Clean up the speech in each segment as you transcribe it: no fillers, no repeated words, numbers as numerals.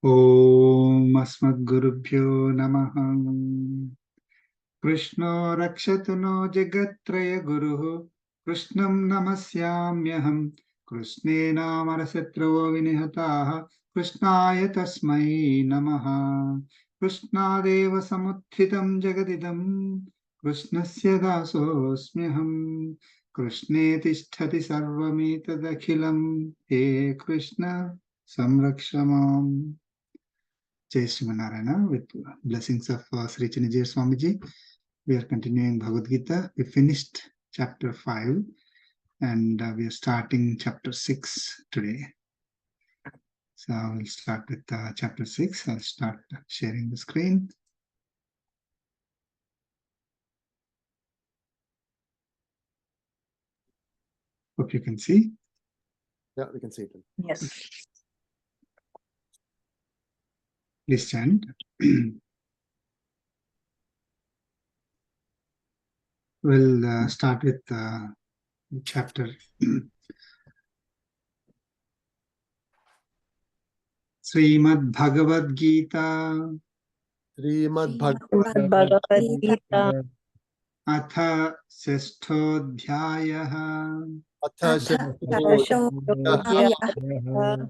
Om Asmadgurubhyo Namaha. Krishno Rakshatu no Jagatraya Guruhu. Krishnam Namasyamyaham. Krishne Namarasatro Vinihataha. Krishnaya Tasmai Namaha. Krishnadeva Samuthitam Jagadidam. Krishnasya Dasosmyaham. Krishne Tisthati Sarvamitadakhilam. He Krishna Samrakshamam. Jai Srimanarayana. With blessings of Sri Chinajaya Swamiji, we are continuing Bhagavad Gita. We finished chapter 5 and we are starting chapter 6 today. So we'll start with chapter 6. I'll start sharing the screen. Hope you can see. Yeah, we can see it. Yes. Please stand. We'll start with chapter Srimad Bhagavad Gita Srimad Bhagavad Gita Atha Seshthodhyayah Shoshodhyayah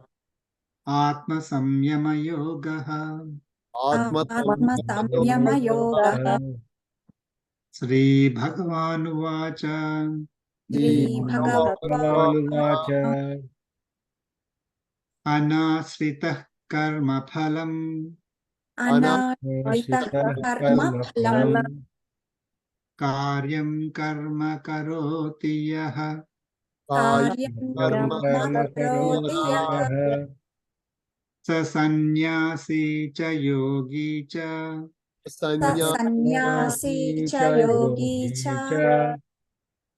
Atma Samyama Yogaha Atma Samyama Yoga Sri Bhagavan Uvacha Sri Bhagavan Anasritah Karma Phalam Anasritah Karma Phalam Karyam Karma Karoti Yaha Karyam Karma Karoti Yah Sa Sannyasi Cha Yogi Cha Sanya Sannyasi Cha Yogi Cha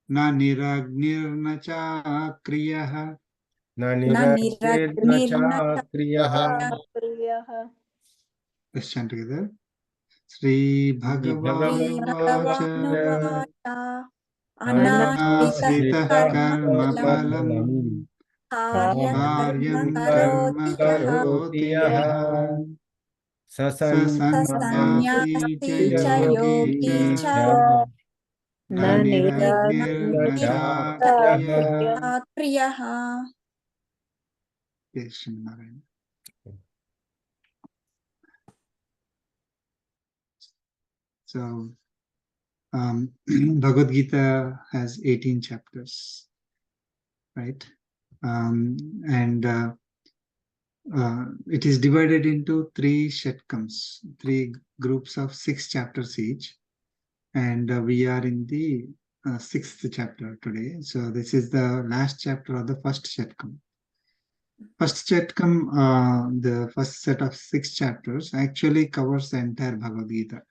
Na Niragnir Na Cha Kriyaha. Na Niragnirna Kriyaha Let's chant together. Sri Bhagavan Vacha Bhagavan Anasritah Karma Phalam Phalam Karyam Karyam Karma Karma Karoti Karoti Yah Yaha Sa Sannyasi Cha Sannyasi Cha Yogi Yogi Cha Cha Na Niragnir Na Cha Kriyaha. Kriyaha. Yes, Srimanarayana. So, Bhagavad Gita has 18 chapters, right? And it is divided into 3 shatkams, 3 groups of 6 chapters each. And we are in the 6th chapter today. So this is the last chapter of the first shatkam. First shatkam, the first set of 6 chapters actually covers the entire Bhagavad Gita.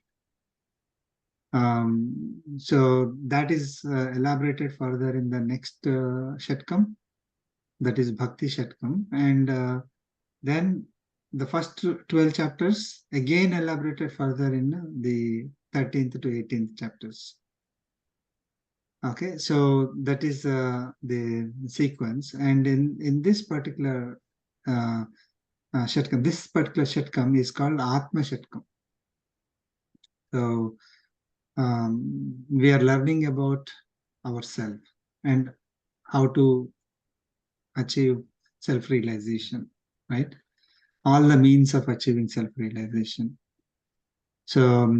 So that is elaborated further in the next shatkam, that is Bhakti shatkam, and then the first 12 chapters again elaborated further in the 13th to 18th chapters. Okay, so that is the sequence, and in this particular shatkam, this particular shatkam is called Atma shatkam. So we are learning about ourselves and how to achieve self-realization, right? All the means of achieving self-realization. So,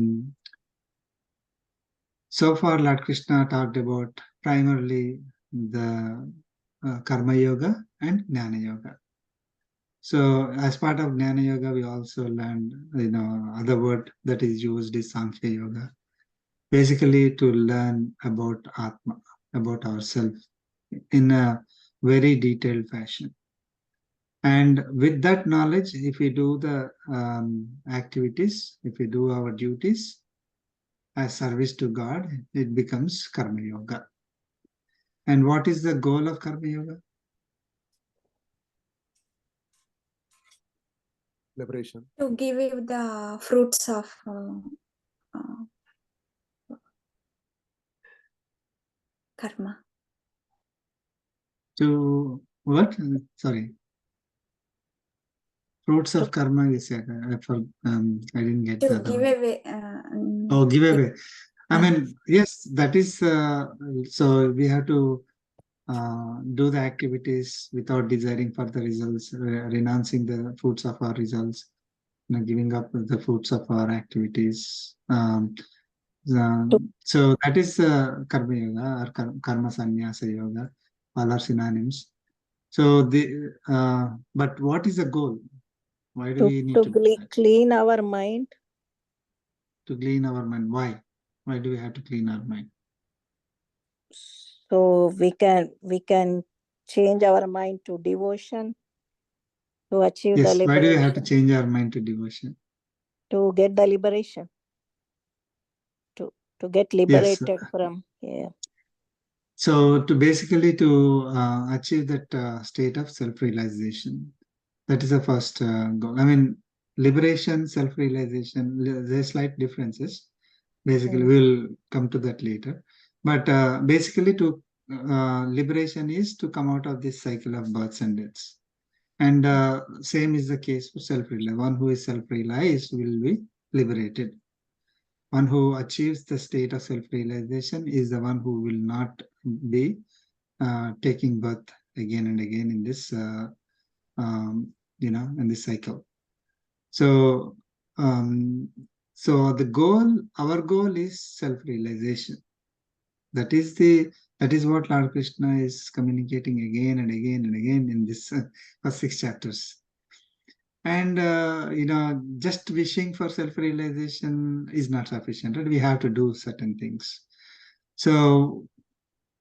so far Lord Krishna talked about primarily the Karma Yoga and Jnana Yoga. So as part of Jnana Yoga, we also learned, other word that is used is Sankhya Yoga. Basically to learn about Atma, about ourselves in a very detailed fashion. And with that knowledge, if we do the activities, if we do our duties as service to God, it becomes Karma Yoga. And what is the goal of Karma Yoga? liberation. To give you the fruits of karma. To what? Sorry. Fruits of karma is, I didn't get To the other give one. away. Oh, give away. I Uh-huh. mean, yes, that is, so we have to do the activities without desiring for the results, renouncing the fruits of our results, giving up the fruits of our activities. So that is karma yoga or karma sannyasa yoga. All are synonyms. So but what is the goal? Why do we need to do that? clean our mind. To clean our mind. Why? Why do we have to clean our mind? So we can change our mind to devotion to achieve the Yes. Why do we have to liberation, change our mind to devotion? to get the liberation, to get Yes. liberated from So to basically to achieve that state of self-realization, that is the first goal. I mean, liberation, self-realization, there's slight differences. Basically, we'll come to that later. But basically, to liberation is to come out of this cycle of births and deaths. And same is the case for self-realized. One who is self-realized will be liberated. One who achieves the state of self-realization is the one who will not be taking birth again and again in this, in this cycle. So, so our goal is self-realization. That is what Lord Krishna is communicating again and again and again in this first 6 chapters. And just wishing for self-realization is not sufficient. Right? We have to do certain things. So,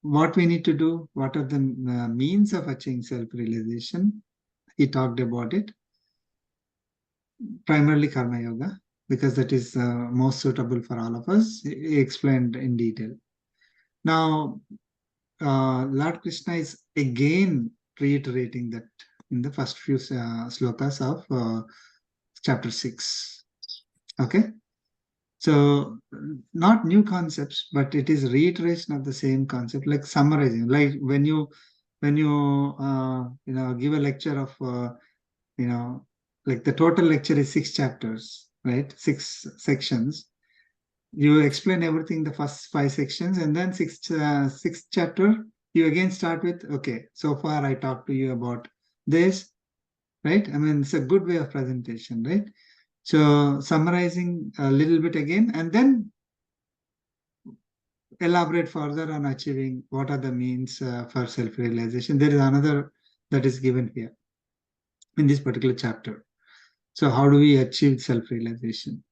what we need to do? What are the means of achieving self-realization? He talked about it. Primarily karma yoga, because that is most suitable for all of us. He explained in detail. Now, Lord Krishna is again reiterating that in the first few slokas of chapter 6. Okay. So not new concepts, but it is reiteration of the same concept, like summarizing. Like when you give a lecture of like the total lecture is 6 chapters, right? 6 sections. You explain everything the first 5 sections, and then sixth chapter you again start with, okay, so far I talked to you about this, right? I mean, it's a good way of presentation, right? So summarizing a little bit again, and then elaborate further on achieving what are the means for self-realization. There is another that is given here in this particular chapter. So how do we achieve self-realization?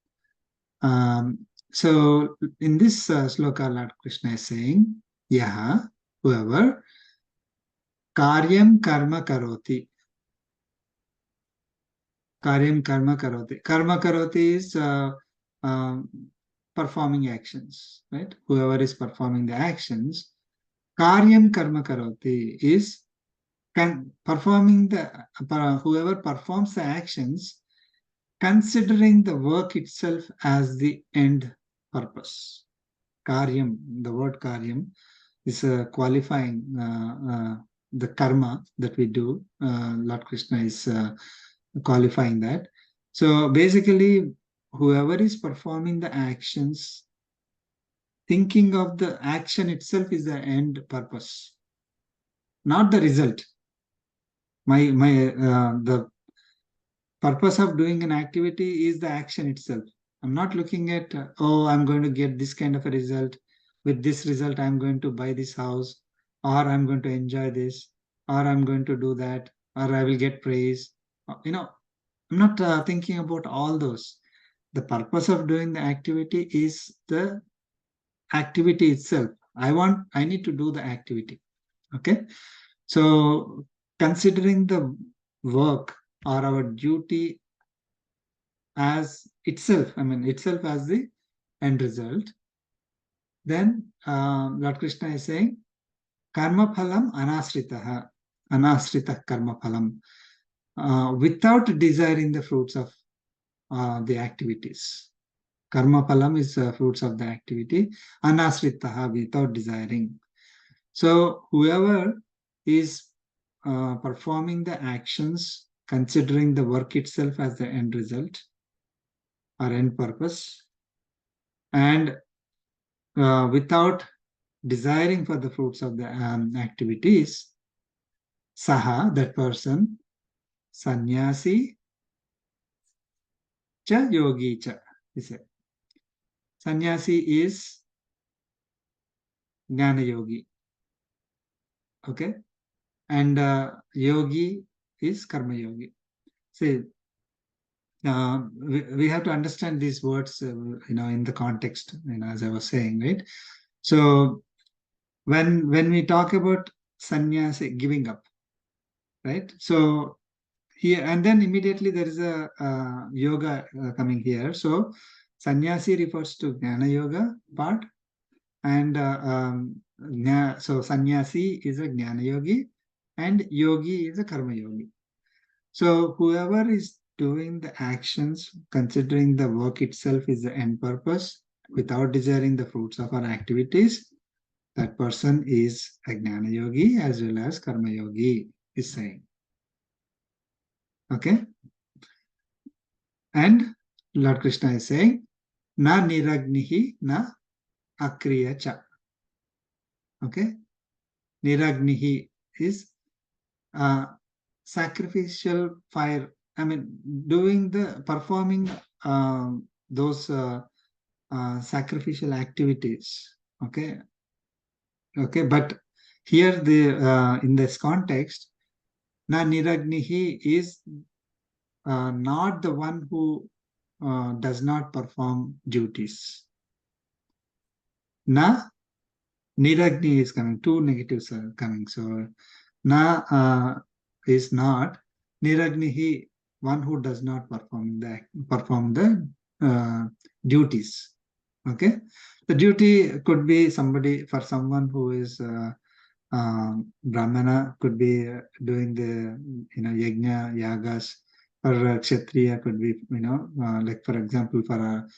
So in this sloka, Lord Krishna is saying, Yaha, whoever, karyam karma karoti. Karyam karma karoti. Karma karoti is performing actions, right? Whoever is performing the actions, karyam karma karoti is performing whoever performs the actions, considering the work itself as the end purpose. Karyam, the word karyam is qualifying the karma that we do. Lord Krishna is qualifying that. So basically, whoever is performing the actions, thinking of the action itself is the end purpose, not the result. The purpose of doing an activity is the action itself. I'm not looking at, I'm going to get this kind of a result. With this result, I'm going to buy this house, or I'm going to enjoy this, or I'm going to do that, or I will get praise. I'm not thinking about all those. The purpose of doing the activity is the activity itself. I need to do the activity. Okay. So considering the work or our duty as itself, itself as the end result, then Lord Krishna is saying, karma phalam anasrita karma phalam, without desiring the fruits of the activities. Karma phalam is fruits of the activity, anasrita, without desiring. So whoever is performing the actions considering the work itself as the end result or end purpose, and without desiring for the fruits of the activities, saha, that person, sannyasi cha yogi cha, he said. Sannyasi is Jnana Yogi, okay, and yogi is karma yogi. See, we have to understand these words, in the context, as I was saying, right? So when we talk about sannyasi, giving up, right? So here, and then immediately there is a yoga coming here. So sannyasi refers to Jnana Yoga part, and so sannyasi is a Jnana Yogi, and yogi is a karma yogi. So whoever is doing the actions, considering the work itself is the end purpose, without desiring the fruits of our activities, that person is a Jnana Yogi as well as Karma Yogi, is saying. Okay? And Lord Krishna is saying, na niragnihi na akriya cha. Okay? Niragnihi is sacrificial fire. I mean, performing those sacrificial activities. Okay? Okay, but here in this context, na niragnihi is not the one who does not perform duties. Na niragni is coming, two negatives are coming. So na is not, niragnihi, one who does not perform the duties. Okay, the duty could be for someone who is Brahmana, could be doing the Yajna, Yagas. For Kshatriya could be, like for example, for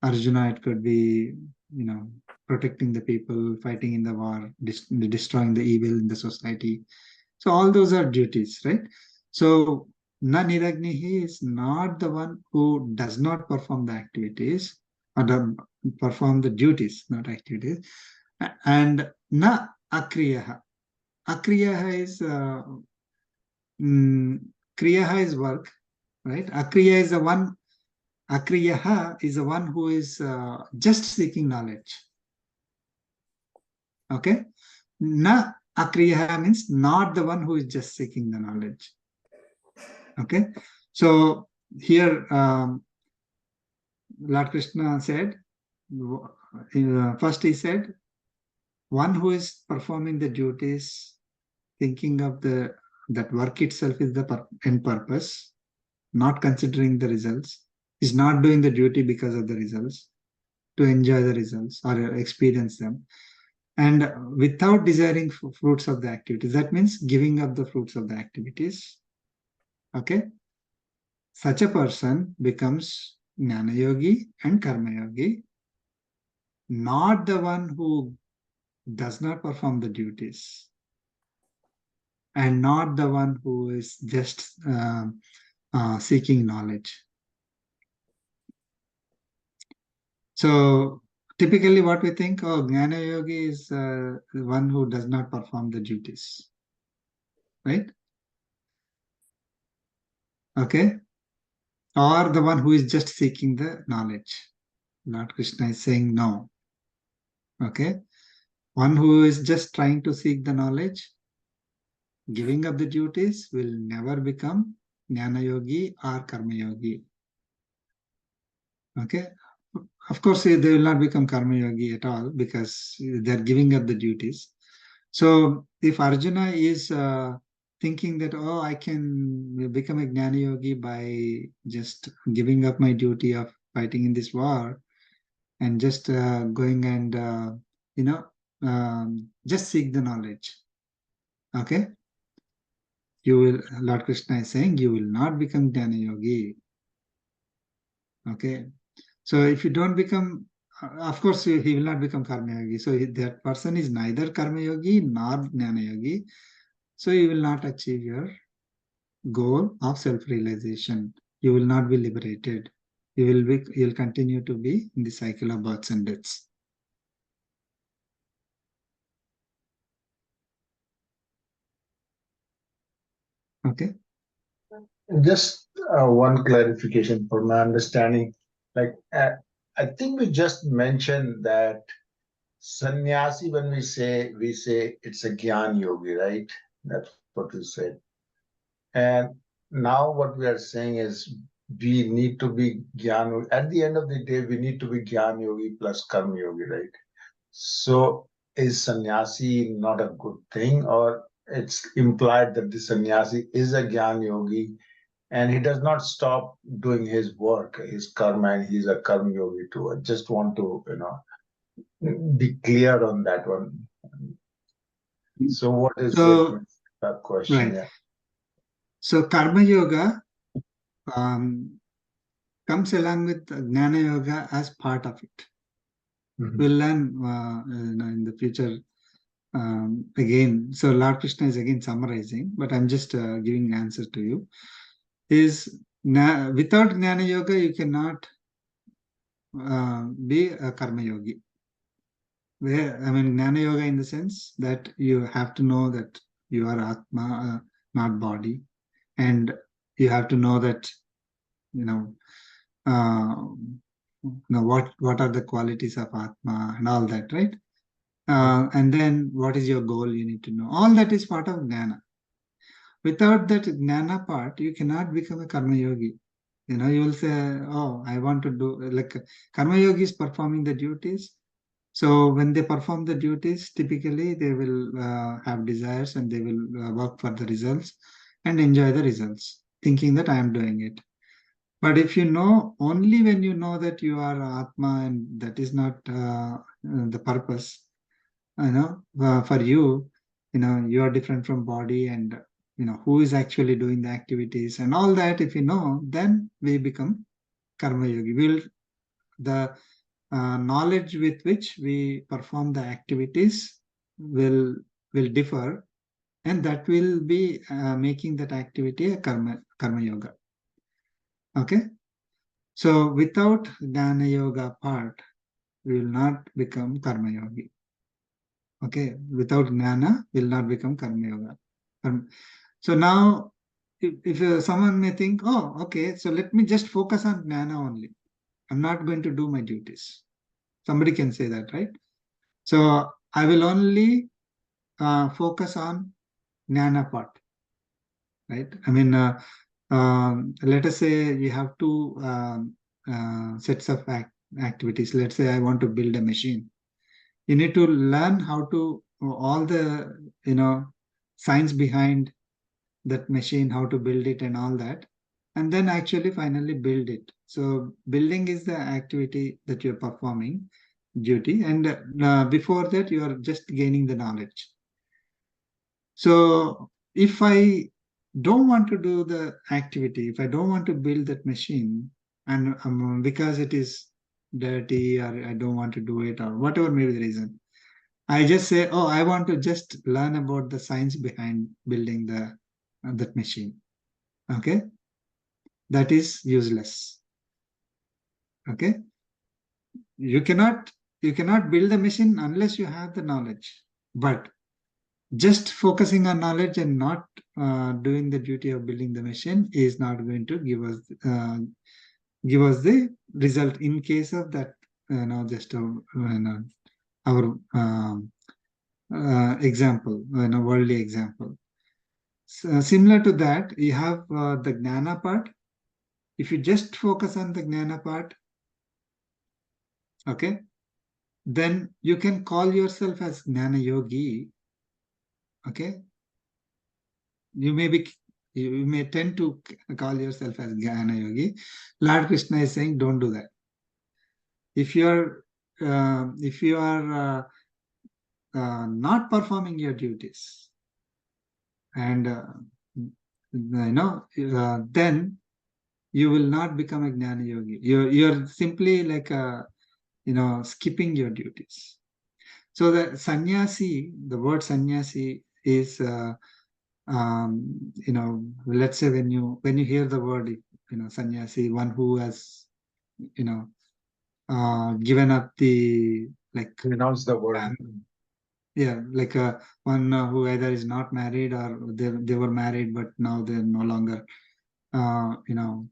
Arjuna, it could be, protecting the people, fighting in the war, destroying the evil in the society. So all those are duties, right? So na niragnihi is not the one who does not perform the activities or perform the duties, not activities. And na akriyaha. Akriyaha is kriyaha is work, right? Akriya is the one. Akriyaha is the one who is just seeking knowledge. Okay, na akriyaha means not the one who is just seeking the knowledge. Okay, so here Lord Krishna said, first he said, one who is performing the duties, thinking of that work itself is the end purpose, not considering the results, is not doing the duty because of the results, to enjoy the results or experience them, and without desiring fruits of the activities. That means giving up the fruits of the activities. Okay, such a person becomes Jnana Yogi and Karma Yogi, not the one who does not perform the duties, and not the one who is just seeking knowledge. So typically what we think, Jnana Yogi is the one who does not perform the duties, right? Okay, or the one who is just seeking the knowledge. Lord Krishna is saying no. Okay, one who is just trying to seek the knowledge, giving up the duties, will never become Jnana Yogi or Karma Yogi. Okay, of course they will not become Karma Yogi at all because they are giving up the duties. So if Arjuna is thinking that, I can become a Jnana Yogi by just giving up my duty of fighting in this war and just going and just seek the knowledge. Okay, Lord Krishna is saying, you will not become Jnana Yogi. Okay, so if you don't become, of course, he will not become Karma Yogi. So that person is neither Karma Yogi nor Jnana Yogi. So you will not achieve your goal of self-realization. You will not be liberated. You'll continue to be in the cycle of births and deaths. Okay. Just one clarification for my understanding. Like, I think we just mentioned that sannyasi, when we say it's a Jnana Yogi, right? That's what we said. And now what we are saying is we need to be Jnana. At the end of the day, we need to be Jnana Yogi plus Karma Yogi, right? So is sannyasi not a good thing, or it's implied that the sannyasi is a Jnana Yogi and he does not stop doing his work, his karma, and he's a karma yogi too? I just want to, be clear on that one. So what is So, it? That question, right. yeah. So Karma Yoga comes along with Jnana Yoga as part of it. Mhm. We'll learn in the future again. So Lord Krishna is again summarizing, but I'm just giving an answer to you. Without Jnana Yoga, you cannot be a Karma Yogi. Jnana Yoga in the sense that you have to know that you are Atma, not body, and you have to know that what are the qualities of Atma and all that, right? And then what is your goal? You need to know. All that is part of Jnana. Without that Jnana part, you cannot become a Karma Yogi. You will say, oh, I want to do, like Karma Yogi is performing the duties. So when they perform the duties, typically they will have desires and they will work for the results and enjoy the results, thinking that I am doing it. But if you know, only when you know that you are Atma and that is not the purpose, for you, you are different from body, and who is actually doing the activities and all that. If you know, then we become Karma Yogi. The knowledge with which we perform the activities will differ, and that will be making that activity a karma yoga. Okay. So without Jnana Yoga part, we will not become Karma Yogi. Okay, without Jnana, will not become Karma Yoga. So now, if someone may think, oh, okay, so let me just focus on Jnana only. I'm not going to do my duties. Somebody can say that, right? So I will only focus on Jnana part, right? Let us say you have two sets of activities. Let's say I want to build a machine. You need to learn how to all the science behind that machine, how to build it and all that, and then actually finally build it. So building is the activity that you're performing, duty, and before that you are just gaining the knowledge. So if I don't want to do the activity, if I don't want to build that machine, and because it is dirty, or I don't want to do it, or whatever may be the reason, I just say, oh, I want to just learn about the science behind building that machine. Okay, that is useless. Okay, you cannot build a machine unless you have the knowledge. But just focusing on knowledge and not doing the duty of building the machine is not going to give us the result. In case of that, just our example, worldly example. Similar to that, you have the Jnana part. If you just focus on the Jnana part, okay, then you can call yourself as Jnana Yogi. Okay, you may tend to call yourself as Jnana Yogi. Lord Krishna is saying, don't do that. If you are not performing your duties, and then you will not become a Jnana Yogi. You're simply like skipping your duties. So the sannyasi, the word sannyasi is let's say when you hear the word, sannyasi, one who has, given up the, like, Renounce the word. like one who either is not married or they were married, but now they're no longer,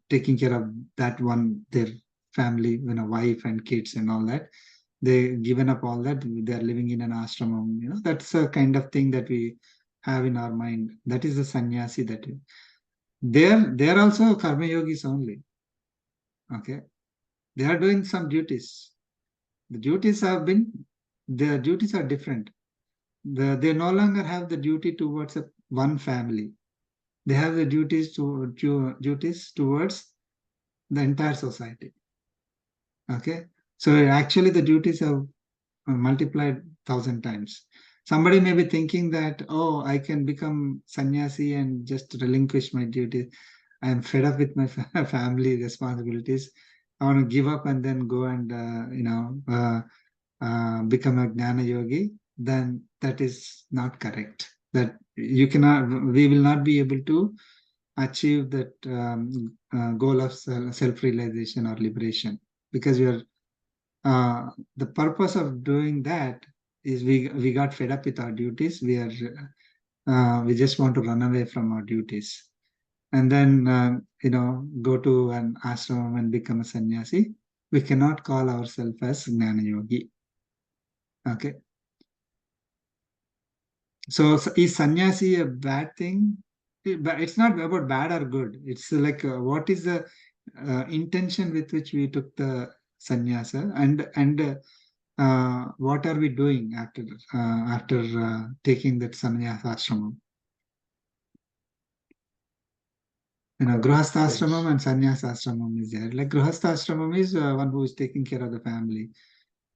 taking care of that one, their family, wife and kids and all that. They given up all that. They're living in an ashramam. That's a kind of thing that we have in our mind. That is the sannyasi. They're also karma yogis only. Okay, they are doing some duties. The duties their duties are different. They no longer have the duty towards one family. They have the duties towards the entire society. Okay, so actually the duties have multiplied 1,000 times. Somebody may be thinking that, oh, I can become sannyasi and just relinquish my duties. I am fed up with my family responsibilities. I want to give up and then go and become a Jnana Yogi. Then that is not correct. That we will not be able to achieve that goal of self-realization or liberation, because the purpose of doing that is we got fed up with our duties. We just want to run away from our duties, and then go to an ashram and become a sannyasi. We cannot call ourselves as Jnana Yogi. Okay. So is sannyasi a bad thing? But it's not about bad or good. It's like what is the intention with which we took the sannyasa, and what are we doing after taking that sannyasa ashramam? Grihastha ashramam and sannyasa ashramam is there. Like grihastha ashramam is one who is taking care of the family,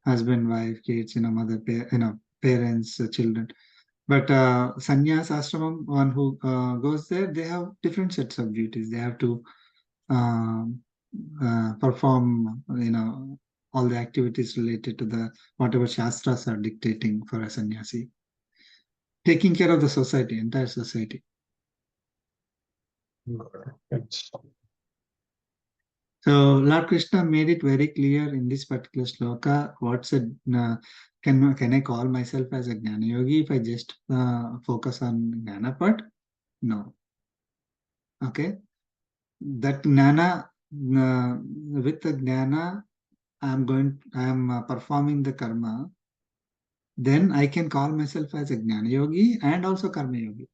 husband, wife, kids, mother, parents, children. But sannyasa ashramam, one who goes there, they have different sets of duties. They have to perform, all the activities related to the whatever shastras are dictating for a sannyasi, taking care of the society, entire society. So Lord Krishna made it very clear in this particular sloka. What's a can I call myself as a Jnana Yogi if I just focus on Jnana part? No. Okay, that Jnana, with the Jnana, I am performing the karma. Then I can call myself as a Jnana Yogi and also Karma Yogi.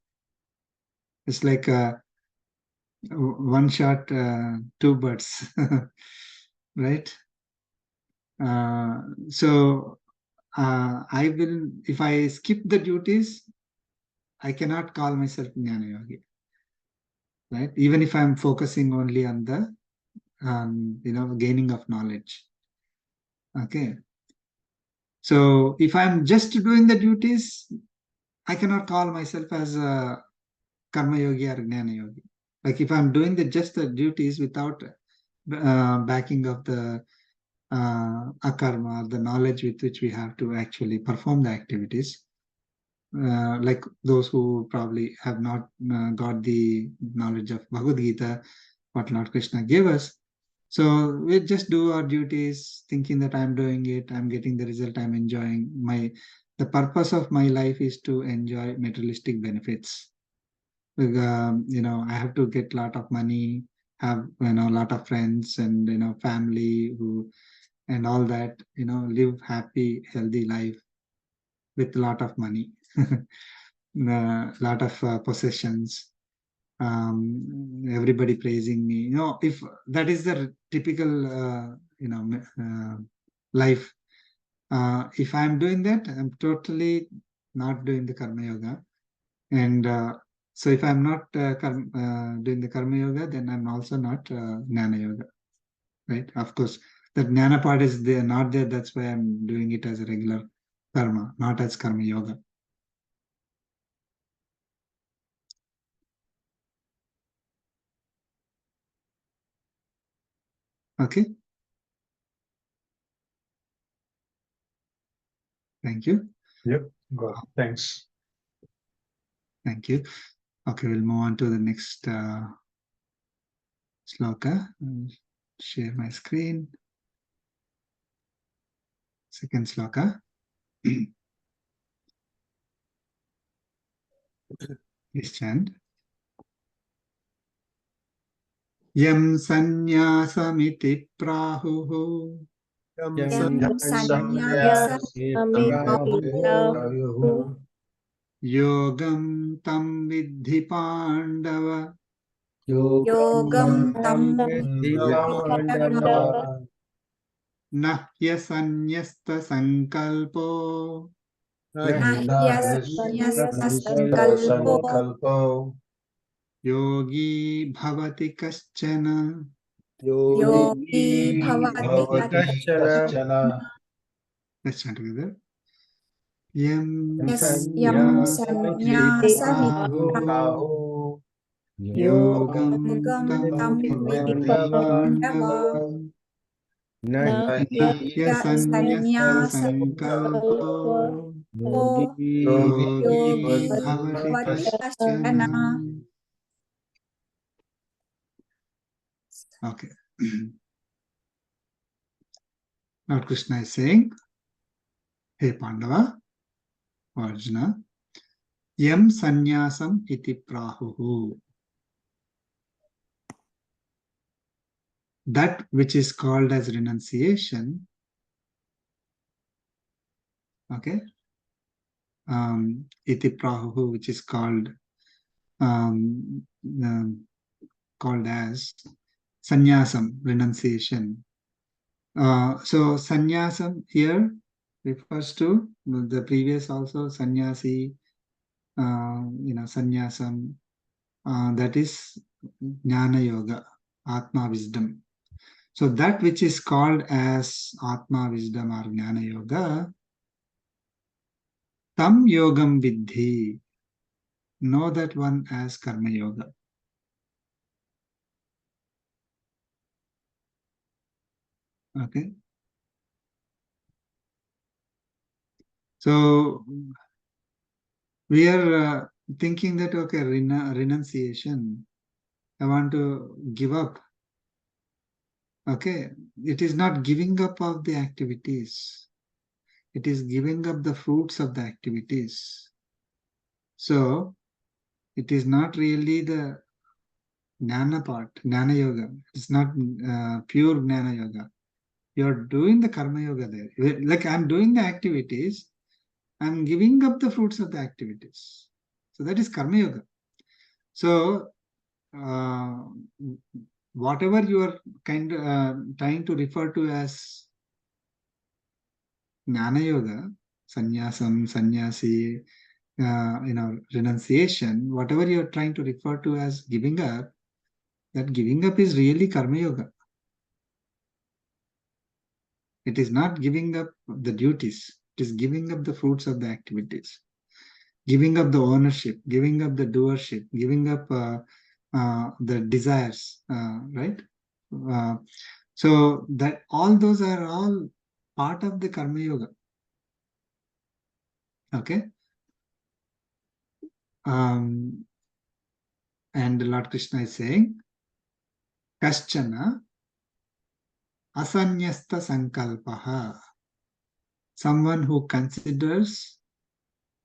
It's like one shot, two birds, right? So I will, if I skip the duties, I cannot call myself Jnana Yogi, right? Even if I'm focusing only on the, gaining of knowledge. Okay. So if I'm just doing the duties, I cannot call myself as a Karma Yogi or Jnana Yogi. Like if I'm doing just the duties without backing of the akarma, the knowledge with which we have to actually perform the activities, like those who probably have not got the knowledge of Bhagavad Gita, what Lord Krishna gave us. So we just do our duties, thinking that I'm doing it, I'm getting the result, I'm enjoying the purpose of my life is to enjoy materialistic benefits. I have to get a lot of money, have a lot of friends and family who and all that, live happy, healthy life with a lot of money, a lot of possessions, everybody praising me. If that is the typical, life, if I'm doing that, I'm totally not doing the karma yoga. And so if I'm not doing the karma yoga, then I'm also not Jnana Yoga, right? Of course, the Jnana part is there, not there. That's why I'm doing it as a regular karma, not as karma yoga. Okay. Thank you. Yep. Got it. Thanks. Thank you. Okay, we'll move on to the next sloka. I'll share my screen. Second sloka. Please chant. Yam sanyasamiti prahuhu Yam Yam sanyasa Prahuhu. yogam tam vidhi pandava Yogam tam Pandava. nahya sanyasta sankalpo nahyasanyasta sankalpo Sankalpo. yogi bhavati kaschana. yogi bhavati Bhavati kachana. Kashchana. Let's chant together. Yam Yes, yam sannyasam sannyasam Prahu. yogam yogam tam tam vidhi vidhi pandava pandava nahya sanyasta sanyasa sankalpo yogi yogi bhavati bhavati kaschana. kachana. Okay. Now Krishna is saying, Hey Pandava, Arjuna, Yam Sanyasam iti prahuhu. That which is called as renunciation, okay, iti prahuhu, which is called um, called as sannyasam, renunciation. So sannyasam here refers to the previous also sannyasi, sannyasam, that is Jnana Yoga, Atma wisdom. So that which is called as Atma wisdom or Jnana Yoga, tam yogam vidhi, know that one as Karma Yoga. Okay. So we are thinking that, okay, renunciation, I want to give up. Okay, it is not giving up of the activities. It is giving up the fruits of the activities. So it is not really the Jnana part, Jnana Yoga. It's not pure Jnana Yoga. You're doing the Karma Yoga there. Like I'm doing the activities, I'm giving up the fruits of the activities. So that is Karma Yoga. So whatever you are trying to refer to as Jnana Yoga, sannyasam, sannyasi, renunciation, whatever you are trying to refer to as giving up, that giving up is really Karma Yoga. It is not giving up the duties. It is giving up the fruits of the activities, giving up the ownership, giving up the doership, giving up the desires, right? So that all those are all part of the Karma Yoga. Okay. And Lord Krishna is saying, Kaschana asanyasta sankalpaha, someone who considers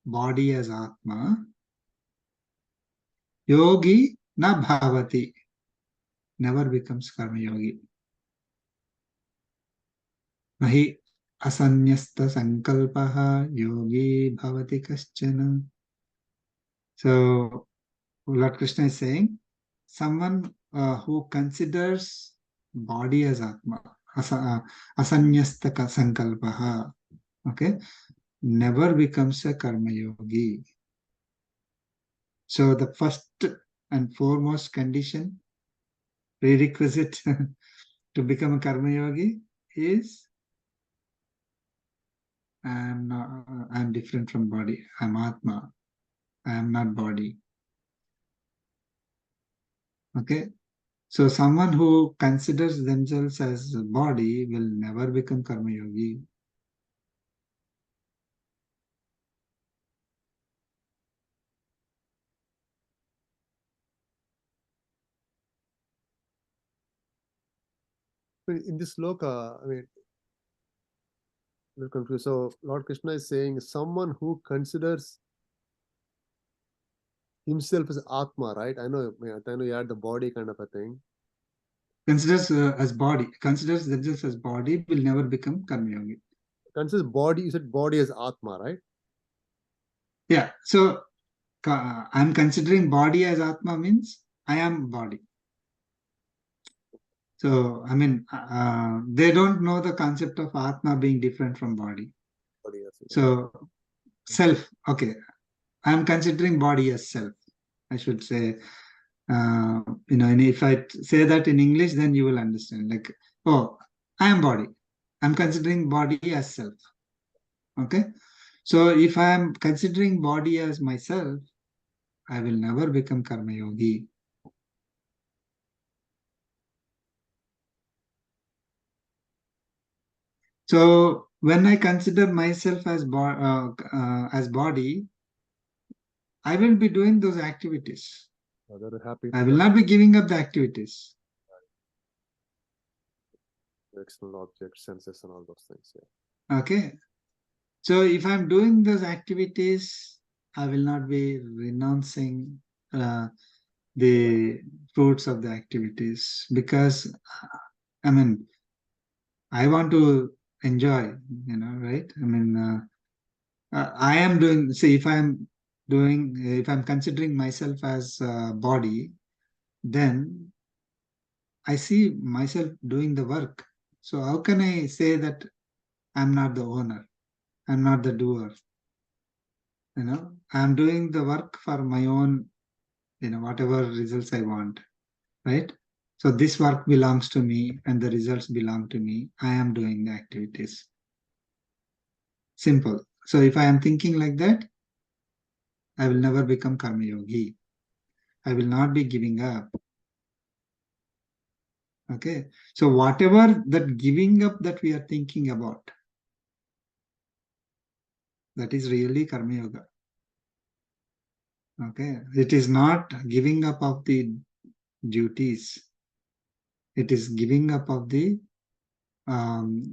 body as Atma, yogi na bhavati, never becomes karma yogi. Nahi asanyasta sankalpaha yogi bhavati kaschana. So Lord Krishna is saying, someone who considers body as Atma, asanyasta sankalpaha, okay, never becomes a karma yogi. So the first and foremost condition, prerequisite to become a karma yogi is I'm different from body. I'm Atma. I am not body. Okay. So someone who considers themselves as a body will never become karma yogi. In this sloka, I mean, I'm confused. So Lord Krishna is saying someone who considers himself as Atma, right? I know you had the body kind of a thing. Considers as body, considers themselves as body, will never become karma yogi. Considers body, you said body as Atma, right? Yeah. So I'm considering body as Atma means I am body. So, I mean, they don't know the concept of Atma being different from body. Body, yes. So, self, okay. I'm considering body as self. I should say, and if I say that in English, then you will understand. Like, oh, I am body. I'm considering body as self. Okay. So, if I am considering body as myself, I will never become karma yogi. So when I consider myself as body, I will be doing those activities. I will not be giving up the activities. External objects, senses, and all those things. Yeah. Okay. So if I'm doing those activities, I will not be renouncing the fruits of the activities, because I mean, I want to enjoy, right? I mean, I am doing, see, if I'm considering myself as a body, then I see myself doing the work. So how can I say that I'm not the owner? I'm not the doer. I'm doing the work for my own, whatever results I want, right? So this work belongs to me and the results belong to me. I am doing the activities. Simple. So if I am thinking like that, I will never become karma yogi. I will not be giving up. Okay. So whatever that giving up that we are thinking about, that is really karma yoga. Okay. It is not giving up of the duties. It is giving up of the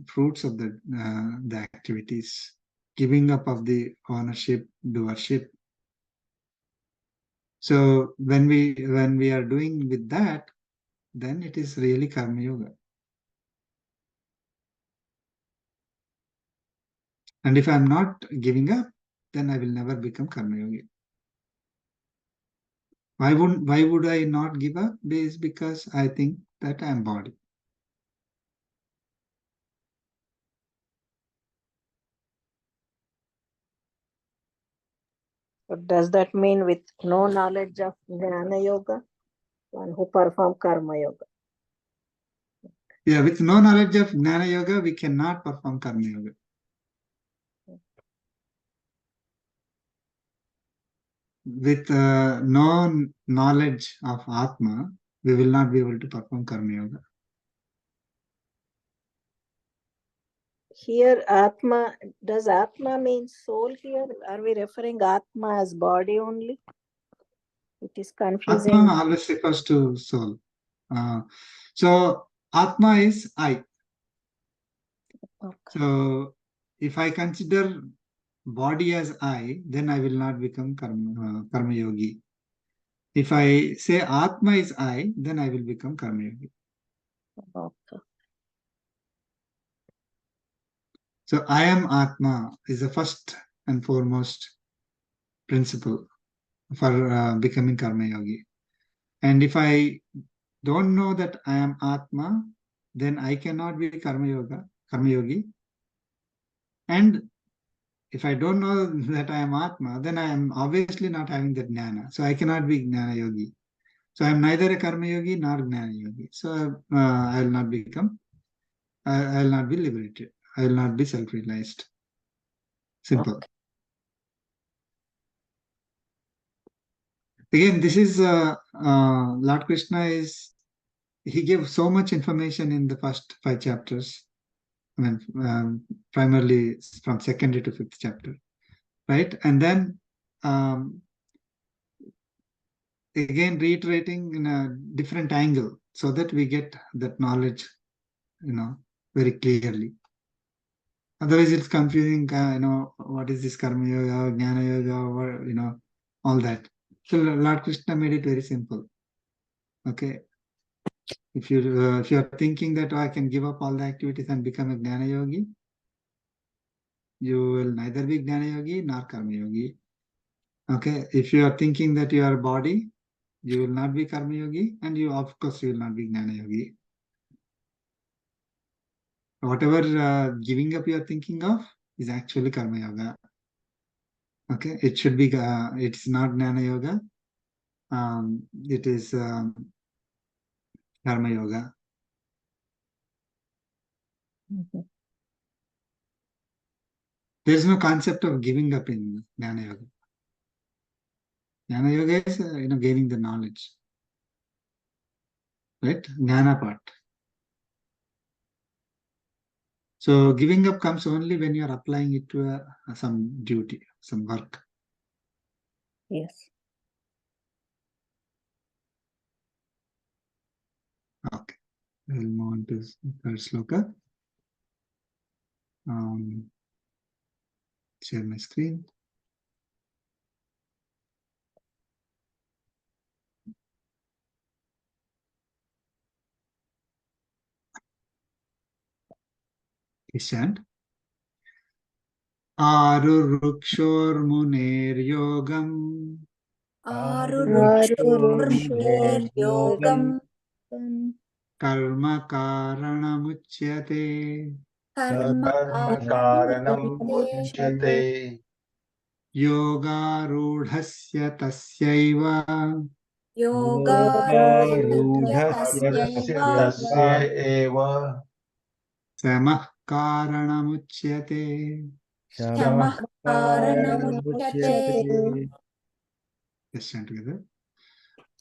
fruits of the activities, giving up of the ownership, doership. So when we are doing with that, then it is really karma yoga. And if I'm not giving up, then I will never become karma yogi. Why would I not give up? Is because I think that I'm body. So does that mean with no knowledge of Jnana Yoga, one who perform Karma Yoga? Yeah, with no knowledge of Jnana Yoga, we cannot perform Karma Yoga. With no knowledge of Atma, we will not be able to perform Karma Yoga. Here, Atma, does Atma mean soul here? Are we referring Atma as body only? It is confusing. Atma always refers to soul. So Atma is I. Okay. So if I consider body as I, then I will not become karma yogi. If I say Atma is I, then I will become karma yogi. Okay. So I am Atma is the first and foremost principle for becoming karma yogi. And if I don't know that I am Atma, then I cannot be karma yogi. And if I don't know that I am Atma, then I am obviously not having that Jnana. So I cannot be Jnana yogi. So I am neither a karma yogi nor Jnana yogi. So I will not become, I will not be liberated. I will not be self-realized. Simple. Okay. Again, this is Lord Krishna he gave so much information in the first 5 chapters. I mean, primarily from 2nd to 5th chapter, right? And then again reiterating in a different angle so that we get that knowledge very clearly. Otherwise, it's confusing. What is this karma yoga, jnana yoga, or all that. So Lord Krishna made it very simple. Okay, if you are thinking that I can give up all the activities and become a jnana yogi, you will neither be jnana yogi nor karma yogi. Okay, if you are thinking that you are body, you will not be karma yogi, and of course you will not be jnana yogi. Whatever giving up you are thinking of is actually karma yoga. Okay, it should be. It's not jnana yoga. It is karma yoga. Mhm. There is no concept of giving up in jnana yoga. Jnana yoga is gaining the knowledge, right? Jnana part. So giving up comes only when you are applying it to some duty, some work. Yes. Okay, we'll move on to third sloka. Share my screen. Ishant. Arurukshormuneryogam आरुरुक्षोर्मुनेर्योगम् karma karanamuchyate. कर्म कर्म कारणं मुच्यते Yogarudhasya tasyaiva योगारूढस्य तस्य तस्यैव तस्य एव samah karanamuchyate. क्षमः कारणमुच्यते Let's chant together.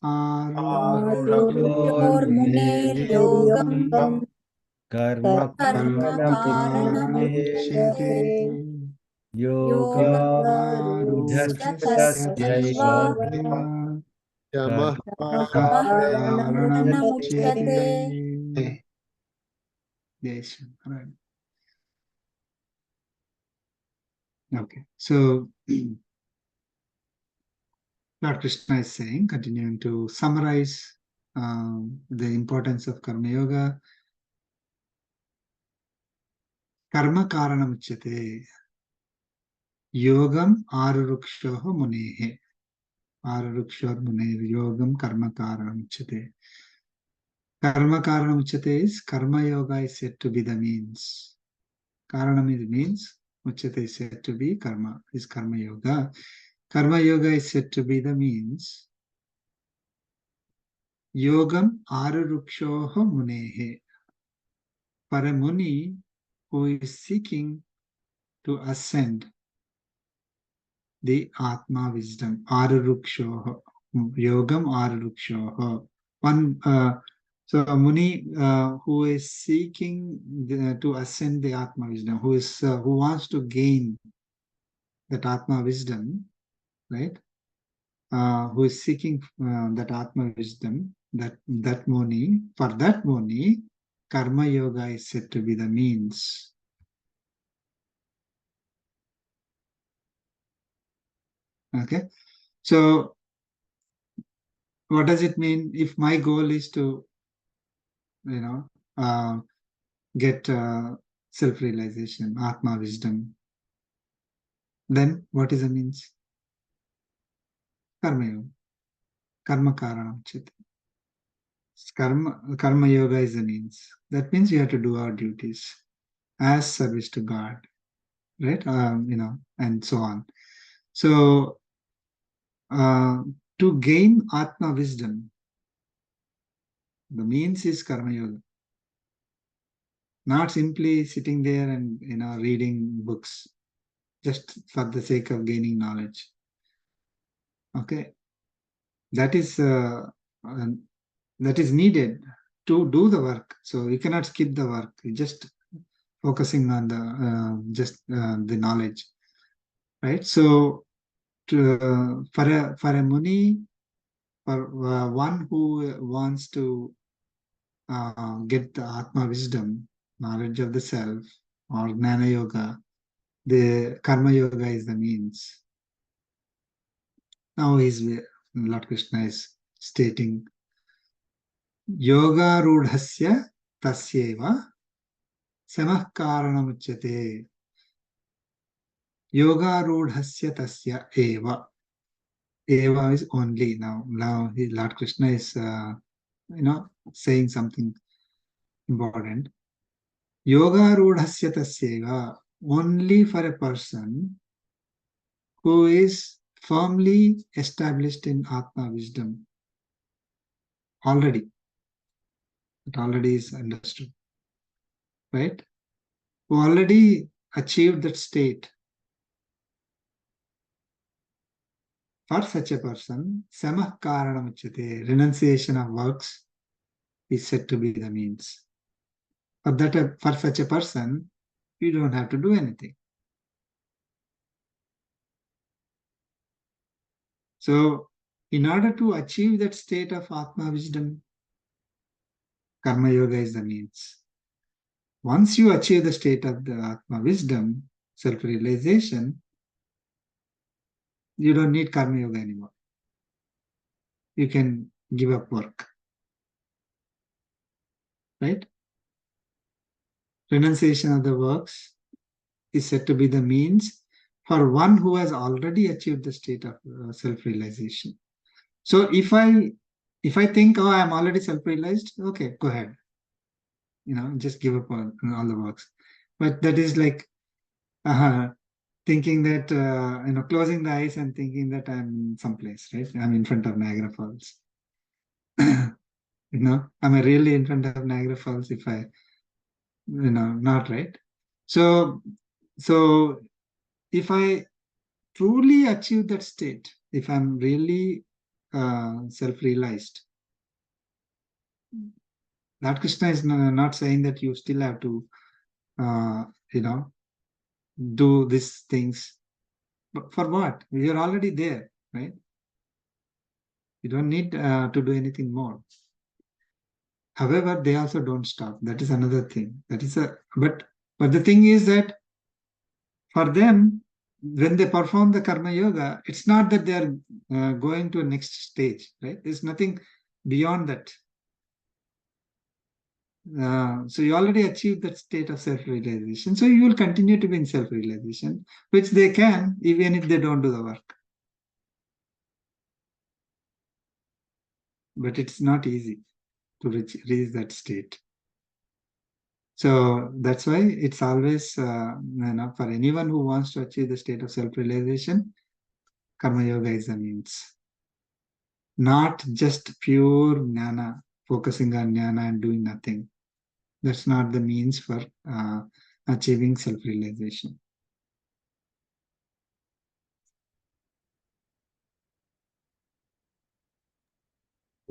आरुरुक्षोर्मुनेर्योगम् Arurukshormuneryogam कर्म कर्म karanamukhyate. योगारूढस्य तस्यैव Yama कारणमुच्यते Yes, right. Okay, so Lord Krishna is saying, continuing to summarize the importance of Karma Yoga. Karma Karanam Uchyate Yogam Arurukshoho Munehe. Arurukshor Munehe Yogam Karma Karanam Uchyate. Karma Karanam Uchyate is Karma Yoga is said to be the means. Karanam is means. Uchyate is said to be karma, is Karma Yoga. Karma Yoga is said to be the means. Yogam Arurukshoho Munehe. For a Muni who is seeking to ascend the Atma wisdom, Arurukshoho, Yogam Arurukshoho. So a Muni who is seeking to ascend the Atma wisdom, who wants to gain that Atma wisdom, right? Who is seeking that Atma wisdom, that Muni, for that Muni, Karma Yoga is said to be the means. Okay, so what does it mean if my goal is to, get self-realization, Atma wisdom? Then what is the means? Karma Yoga, Karma Karanam Chit. Karma Yoga is the means. That means you have to do our duties as service to God, right? And so on. So to gain Atma wisdom, the means is Karma Yoga. Not simply sitting there and reading books just for the sake of gaining knowledge. Okay, that is needed to do the work. So you cannot skip the work. You're just focusing on the knowledge, right? So for a Muni, for one who wants to get the Atma wisdom, knowledge of the self, or Jnana Yoga, the Karma Yoga is the means. Now Lord Krishna is stating, Yoga Rudhasya Tasyeva Samah Karanamuchyate. Yoga Rudhasya Tasya Eva. Eva is only. Now Lord Krishna is saying something important. Yoga Rudhasya Tasyeva, only for a person who is firmly established in Atma wisdom. Already. It already is understood. Right? Who already achieved that state. For such a person, samah karanamachyate, renunciation of works is said to be the means. For such a person, you don't have to do anything. So, in order to achieve that state of Atma wisdom, Karma Yoga is the means. Once you achieve the state of the Atma wisdom, self-realization, you don't need Karma Yoga anymore. You can give up work. Right? Renunciation of the works is said to be the means for one who has already achieved the state of self-realization. So if I think, oh, I'm already self-realized, okay, go ahead. Just give up on all the works. But that is like thinking that, closing the eyes and thinking that I'm someplace, right? I'm in front of Niagara Falls. Am I really in front of Niagara Falls if I, not right? So if I truly achieve that state, if I'm really self-realized, Lord Krishna is not saying that you still have to, do these things. But for what? You're already there, right? You don't need to do anything more. However, they also don't stop. That is another thing. But the thing is that for them, when they perform the Karma Yoga, it's not that they are going to a next stage, right? There's nothing beyond that. So you already achieved that state of self-realization. So you will continue to be in self-realization, which they can even if they don't do the work. But it's not easy to reach that state. So that's why it's always, for anyone who wants to achieve the state of self-realization, Karma Yoga is the means. Not just pure Jnana, focusing on Jnana and doing nothing. That's not the means for achieving self-realization.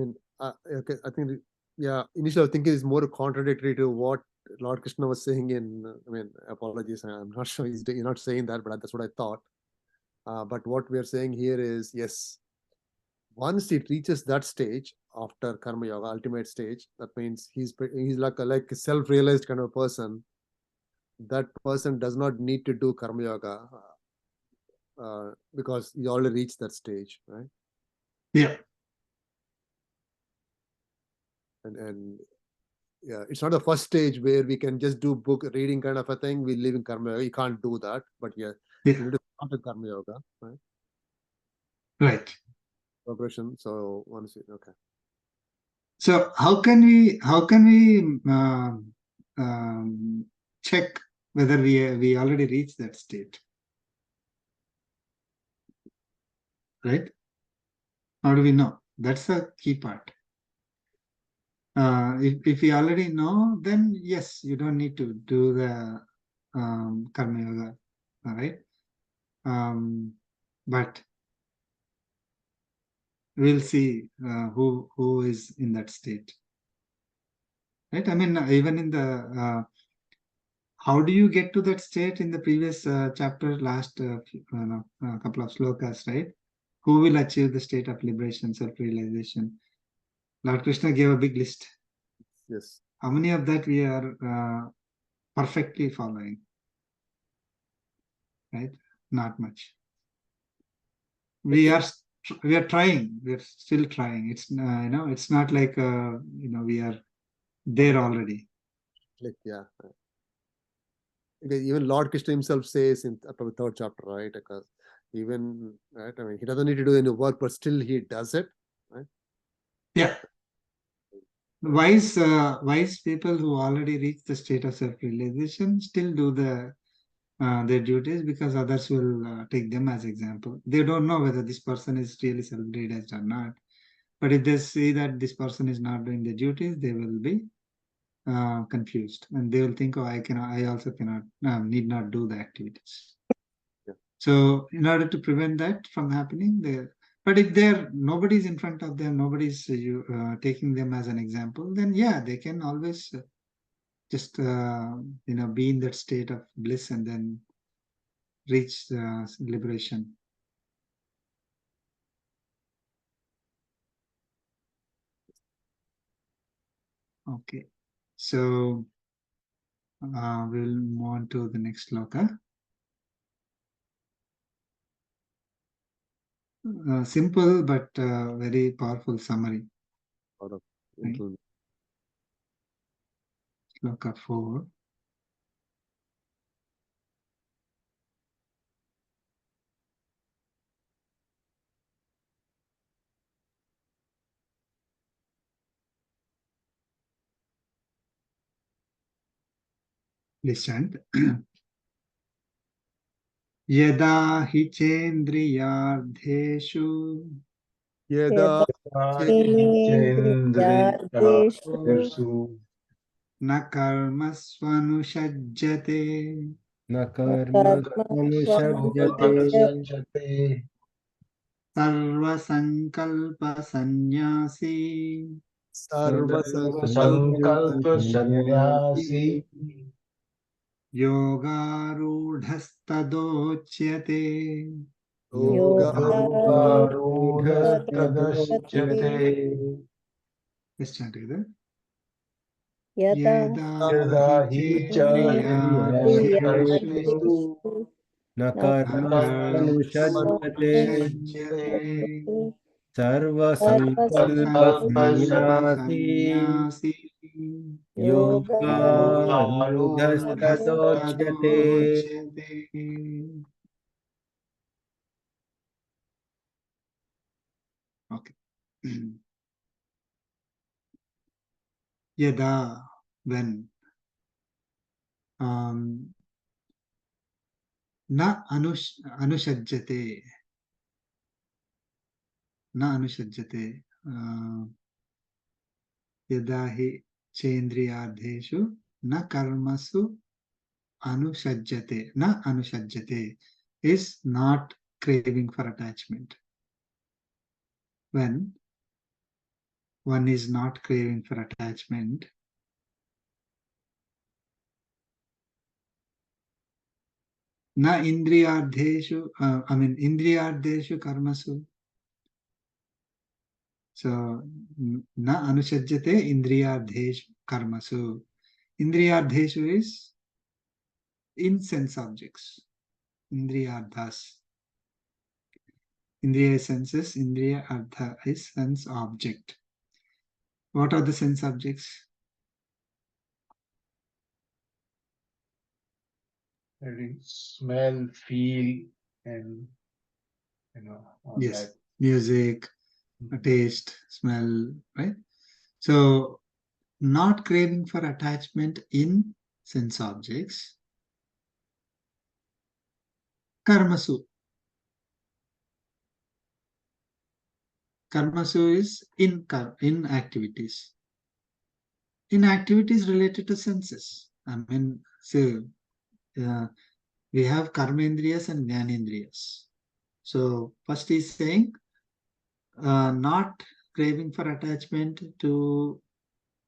Okay, I think, initially I was thinking it's more contradictory to what Lord Krishna was saying apologies, I'm not sure he's not saying that, but that's what I thought. But what we are saying here is, yes, once it reaches that stage after Karma Yoga, ultimate stage, that means he's like a self-realized kind of person. That person does not need to do Karma Yoga because he already reached that stage, right? Yeah. And yeah, it's not the first stage where we can just do book reading kind of a thing. We live in Karma Yoga. You can't do that, but you need to start with Karma Yoga, right? Right. Progression. So once okay. So how can we check whether we already reached that state? Right? How do we know? That's the key part. If we already know, then yes, you don't need to do the Karma Yoga, all right? But we'll see who is in that state, right? I mean, even in the how do you get to that state in the previous chapter, last couple of slokas, right? Who will achieve the state of liberation, self-realization? Lord Krishna gave a big list. Yes. How many of that we are perfectly following? Right? Not much. We are trying. We're still trying. It's it's not like we are there already. Like, yeah. Because even Lord Krishna himself says in the third chapter, right? Because even, right, I mean, he doesn't need to do any work, but still he does it, right? Yeah. Wise people who already reached the state of self-realization still do their duties, because others will take them as example. They don't know whether this person is really self-realized or not. But if they see that this person is not doing the duties, they will be confused, and they will think, oh, I also cannot, need not do the activities. Yeah. So in order to prevent that from happening, but if nobody's in front of them, nobody's taking them as an example, then yeah, they can always just be in that state of bliss and then reach liberation. Okay, so we'll move on to the next sloka. Simple but very powerful summary. Out of Right. Sloka 4. Listen. Yada hi chendriyardheshu Yada Chendriyardeshu na karmasvanusajjate न कर्मसमुषज्यते कर्मसुषज्यते sarva sankalpa sannyasi Sarva Sankalpa sannyasi yogarudhastadochyate. Yoga yogarudhastadashyate Let's chant together. Yada yada hi chendriyardeshu न कर्मसमुषज्यते सर्वसङ्कल्पसंन्यासी योगारूढस्तदोच्यते. Okay. Yada, when, na anushajjate, yada hi chendriyardheshu na karmasu anushajjate is not craving for attachment. When one is not craving for attachment, na indriyardheshu, indriyardheshu karmasu. So, na anushajjate indriyardheshu karmasu. Indriyardheshu is in sense objects. Indriyardhas. Indriya is senses, Indriya Artha is sense object. What are the sense objects? smell, feel, and all Yes, that. music, taste, smell, right? So, not craving for attachment in sense objects. Karmasu. Karmasu is in activities. In activities related to senses. I mean, so we have karmendriyas and jnanendriyas. So first he's saying not craving for attachment to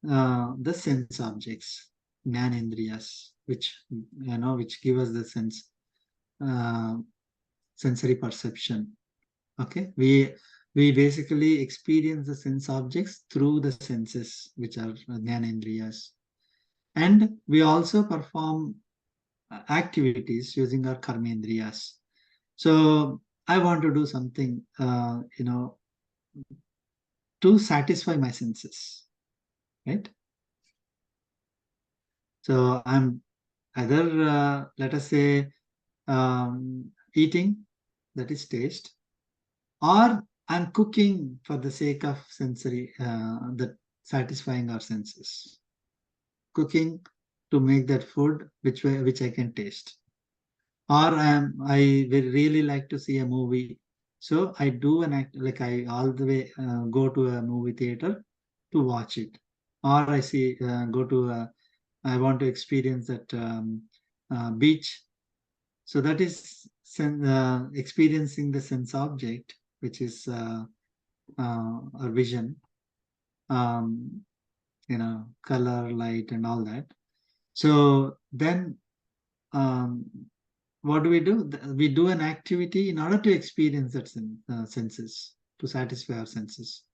the sense objects, jnanendriyas, which which give us the sensory perception. Okay, we we basically experience the sense objects through the senses, which are Jnanendriyas. And we also perform activities using our karmendriyas. So I want to do something, to satisfy my senses, right? So I'm either, let us say, eating, that is taste, or I'm cooking for the sake of sensory, that satisfying our senses. Cooking to make that food which I can taste. Or I really like to see a movie, so I do an act, like I all the way go to a movie theater to watch it, or I I want to experience that beach. So that is experiencing the sense object, which is a vision, um, color, light, and all that. So then, what do? We do an activity in order to experience that senses, to satisfy our senses.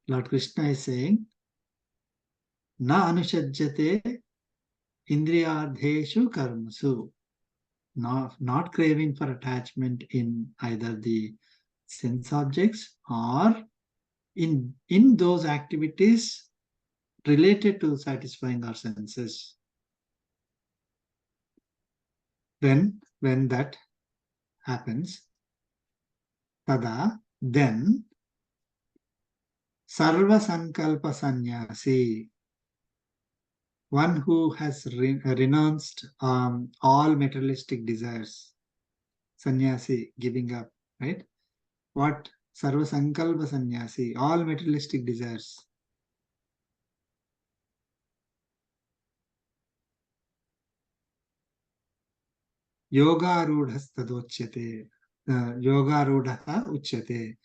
Lord Krishna is saying, na anushajyate indriyadheshu karmasu. Not craving for attachment in either the sense objects or in those activities related to satisfying our senses. When that happens, tada, then sarva sankalpa sannyasi, one who has renounced all materialistic desires, sannyasi, giving up, right? What? Sarva sankalpa sannyasi, all materialistic desires. Yogarudhastadochate, Yogarudha uchyate,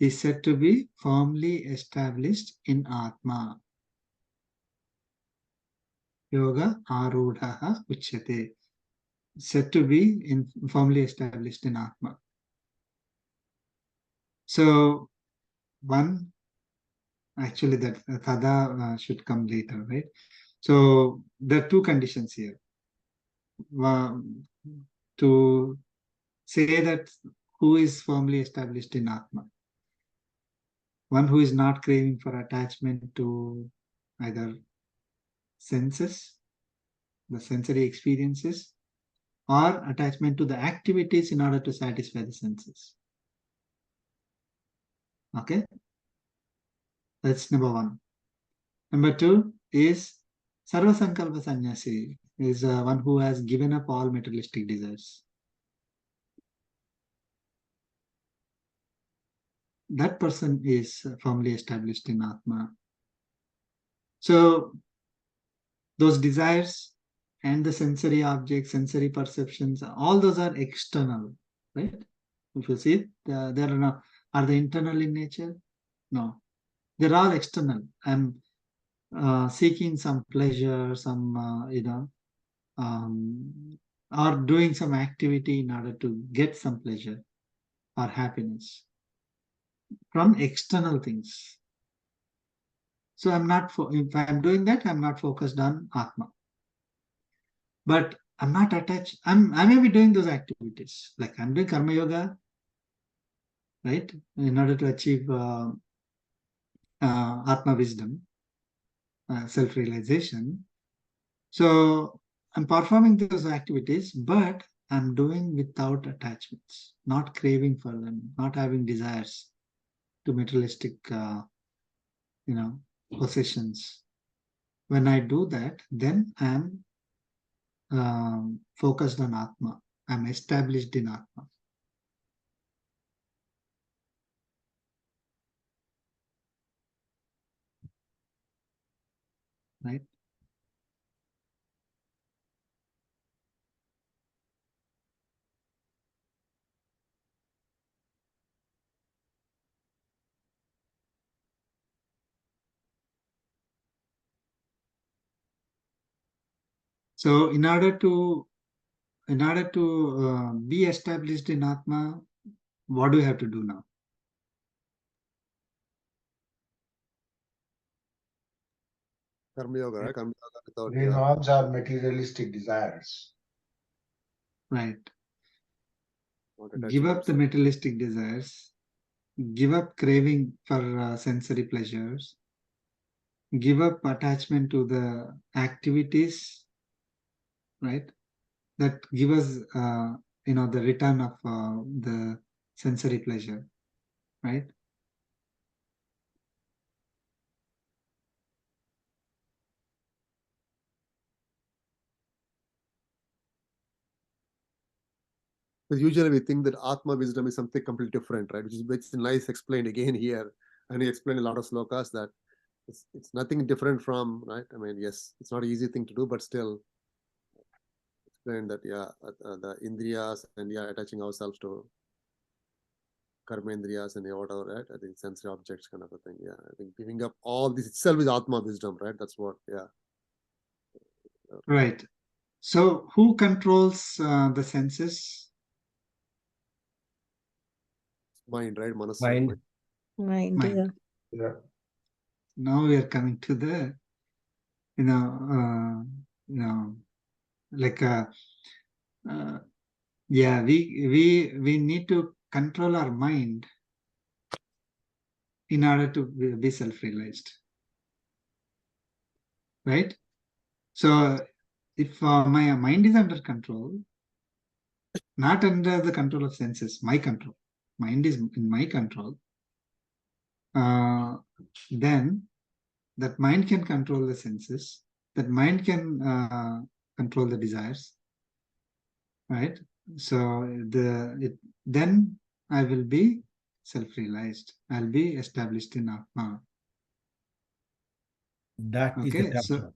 is said to be firmly established in Atma. Yoga arudha uchyate, said to be firmly established in Atma. So one, actually that tada should come later, right? So there are two conditions here. To say that who is firmly established in Atma. One who is not craving for attachment to either senses, the sensory experiences, or attachment to the activities in order to satisfy the senses. Okay, that's number one. Number two is Sarva Sankalpa Sannyasi, is one who has given up all materialistic desires. That person is firmly established in Atma. So those desires and the sensory objects, sensory perceptions, all those are external, right? If you see, are they internal in nature? No, they're all external. I'm seeking some pleasure, some, or doing some activity in order to get some pleasure or happiness from external things. So if I'm doing that, I'm not focused on Atma. But I'm not attached. I may be doing those activities. Like I'm doing karma yoga, right? In order to achieve Atma wisdom, self-realization. So I'm performing those activities, but I'm doing without attachments, not craving for them, not having desires to materialistic, possessions. When I do that, then I'm focused on Atma. I'm established in Atma. Right? So in order to be established in Atma, what do we have to do now? Karma Yoga, right? Karma Yoga without, Renounce our materialistic desires. Right. not attaching Give up the ourselves. materialistic desires. Give up craving for sensory pleasures. Give up attachment to the activities, right? That give us, the return of the sensory pleasure, right? Because usually we think that Atma wisdom is something completely different, right? Which is nice explained again here. And he explained a lot of slokas that it's nothing different from, right? I mean, yes, it's not an easy thing to do, but still explained that, the indriyas and attaching ourselves to karma indriyas and whatever, right? I think sensory objects kind of a thing. Yeah, I think giving up all this itself is Atma wisdom, right? That's what, Right. So who controls the senses? mind, right? Manasu. Mind. Mind, Mind. yeah. Yeah. Now we are coming to the, like we need to control our mind in order to be self-realized, right? So if my mind is under control, not under the control of senses, my control, mind is in my control, then that mind can control the senses, that mind can control the desires, right? So then I will be self-realized. I'll be established in Atma. That is the Okay, depth. so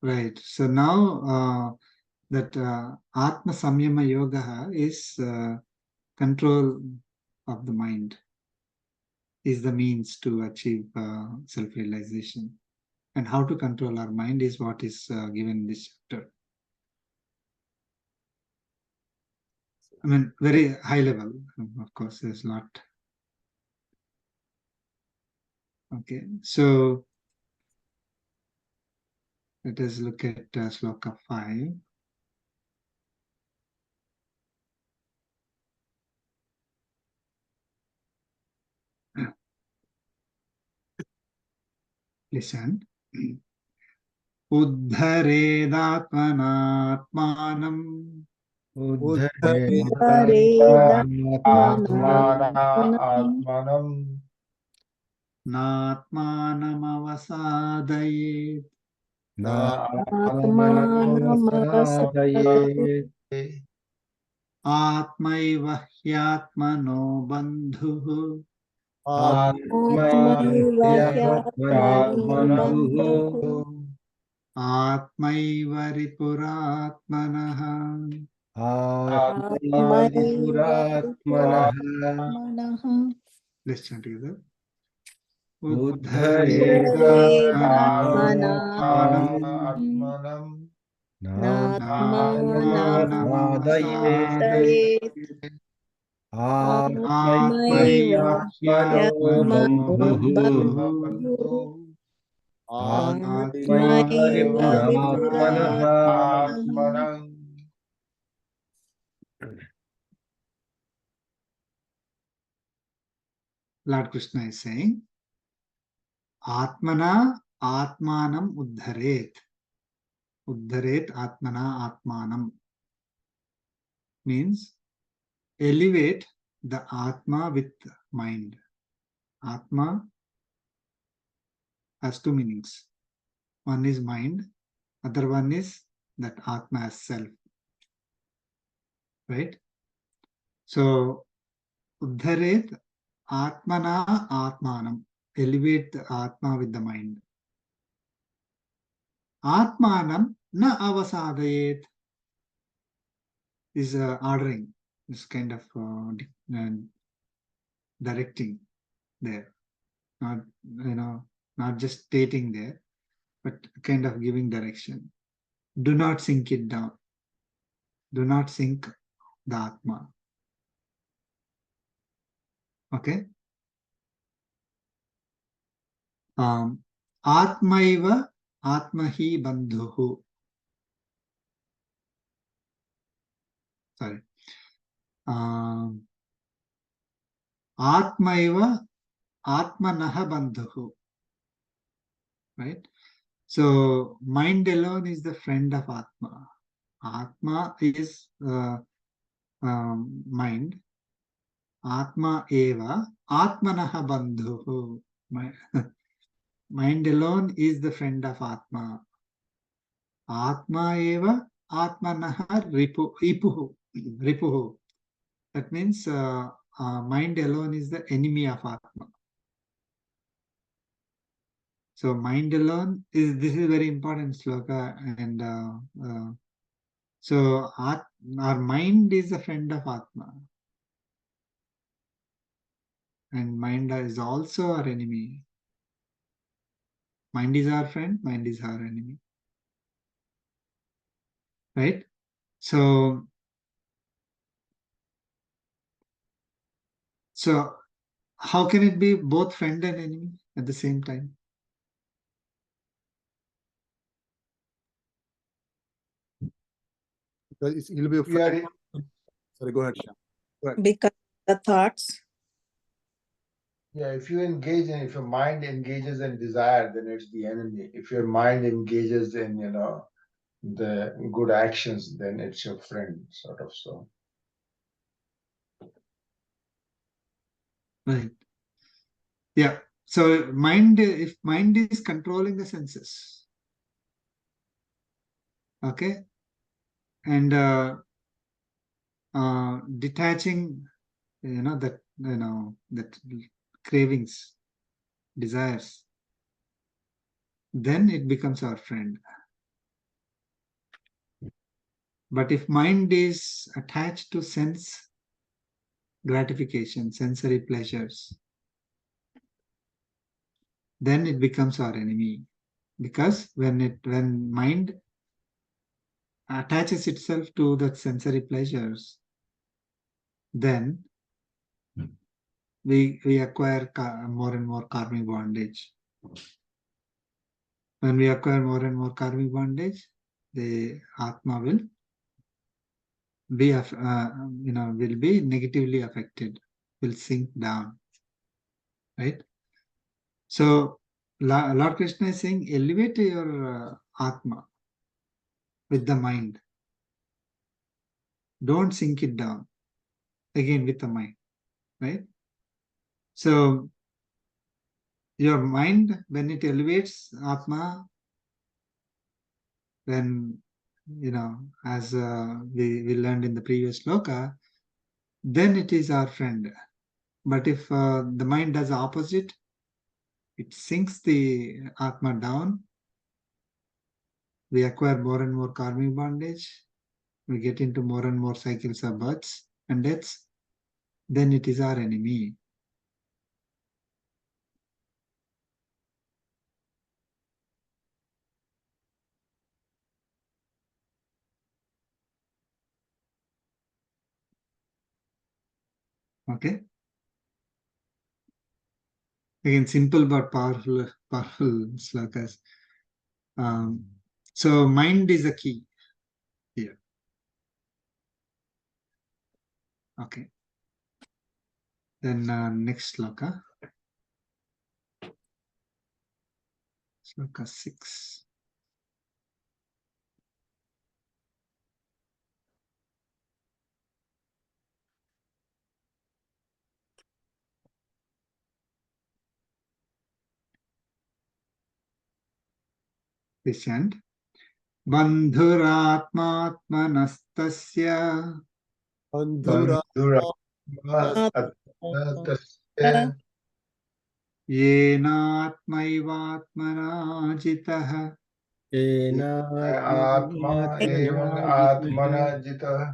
right. So now that Atma Samyama Yoga is control of the mind, is the means to achieve self-realization. And how to control our mind is what is given in this chapter. I mean, very high level. Of course, there's a lot. Okay, so let us look at sloka 5. Listen. Uddharedātmanātmānam Atmana nātmānamavasādayet Atmanamavasādayet. ātmaiva hyātmano bandhuh Atmaiva Atmaiva ह्यात्मनो ātmaiva ripurātmanah. Atmaiva Atmaiva Let's chant together. Uddharedātmanātmanam Atmanam Atmanamavasādayet. Natmanamavasādayet Atmaiva Atmaiva Atmaiva Ripurātmanah. Atmanam. Lord Krishna is saying, Atmana Atmanam Uddharet. Uddharet Atmana Atmanam means elevate the Atma with mind. Atma has two meanings. One is mind, other one is that Atma as self. Right? So Uddharet Atmana Atmanam. Elevate the Atma with the mind. Atmanam na avasadayet is ordering, is kind of directing there. Not just stating there, but kind of giving direction. Do not sink it down. Do not sink the Atma. Okay? Atmaiva Atmahi Bandhuhu. Sorry. Atmaiva Atmanaha Bandhuhu. Right? So mind alone is the friend of Atma. Atma is mind. Atma eva Atmanaha Bandhuhu. Mind alone is the friend of Atma. Atma eva Atmanaha Ripuhu. Ripuhu. That means mind alone is the enemy of Atma. So mind alone this is very important sloka, and so our mind is a friend of Atma, and mind is also our enemy. Mind is our friend, mind is our enemy. Right? So how can it be both friend and enemy at the same time? Because he'll be a We are friend. Sorry, go ahead, Shyam. Go ahead. Because the thoughts. Yeah, if you engage in, if your mind engages in desire, then it's the enemy. If your mind engages in, the good actions, then it's your friend, sort of. So, Right. Yeah. So mind, if mind is controlling the senses, okay, and detaching, that cravings, desires, then it becomes our friend. But if mind is attached to sense gratification, sensory pleasures, then it becomes our enemy. Because when mind attaches itself to that sensory pleasures, then we acquire more and more karmic bondage. When we acquire more and more karmic bondage, the Atma will be negatively affected, will sink down. Right? So Lord Krishna is saying, elevate your Atma with the mind. Don't sink it down. Again with the mind. Right? So your mind, when it elevates Atma, then, as we learned in the previous sloka, then it is our friend. But if the mind does the opposite, it sinks the Atma down, we acquire more and more karmic bondage, we get into more and more cycles of births and deaths, then it is our enemy. Okay? Again, simple but powerful slokas. So mind is a key here. Okay. Then next sloka. Sloka 6. This chant. Bandhuratmatmanastasya Bandhura yenatmaivatmana jitah Atma evan Atmana jita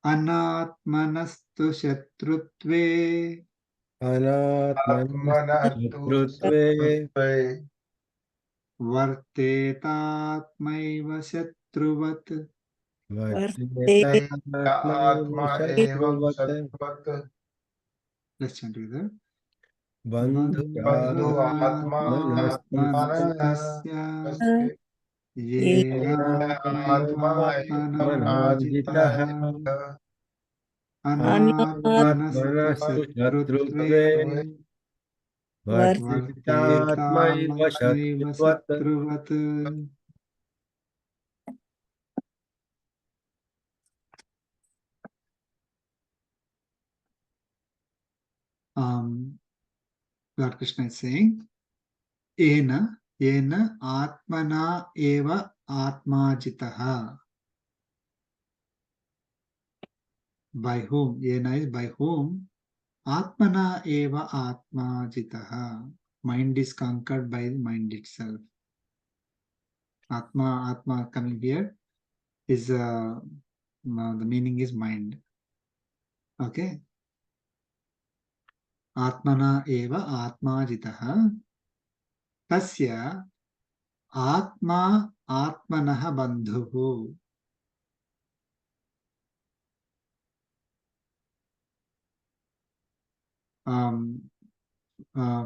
anatmanastu shatrutve Atmanatu sattve vartetatmaiva shatruvat. Atma evam sattvat. Let's chant together. बन्धुरात्मा आत्मनस्तस्य तस्य येनात्मात्मनोजितः अनात्मनस्तु शत्रुत्वे वर्तितात्मैव वर्तेतात्मैव शत्रुवत् शत्रुवत्. Lord Krishna is saying, Yena Atmana eva Atmajitaha. By whom? Yena is by whom? Atmana eva Atmajitaha. Mind is conquered by the mind itself. Atma coming here is the meaning is mind. Okay. Atmana eva Atmajitaha. Tasya Atma Atmanaha Bandhuhu.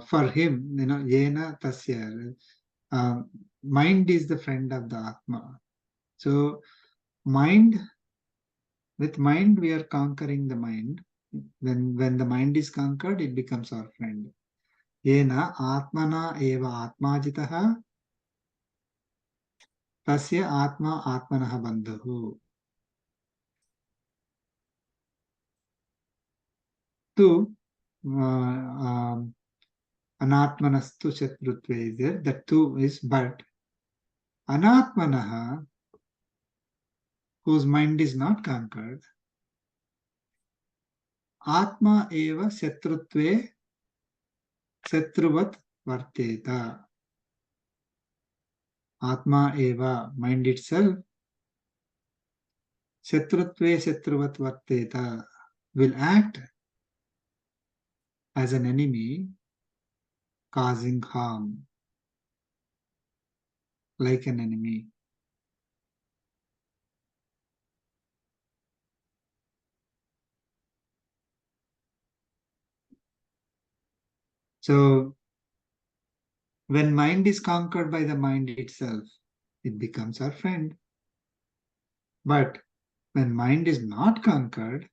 For him, Yena Tasya, mind is the friend of the Atma. So, with mind, we are conquering the mind. When the mind is conquered, it becomes our friend. Yena Atmana eva Atmajitaha, Tasya Atma Atmanaha Bandhuhu. Tu Anatmanastu Shatrutve is there. The two is but. Anatmanaha, whose mind is not conquered, Atma eva Shatrutve Shatruvat Varteta. Atma eva, mind itself, Shatrutve Shatruvat Varteta, will act as an enemy, causing harm, like an enemy. So, when mind is conquered by the mind itself, it becomes our friend. But when mind is not conquered,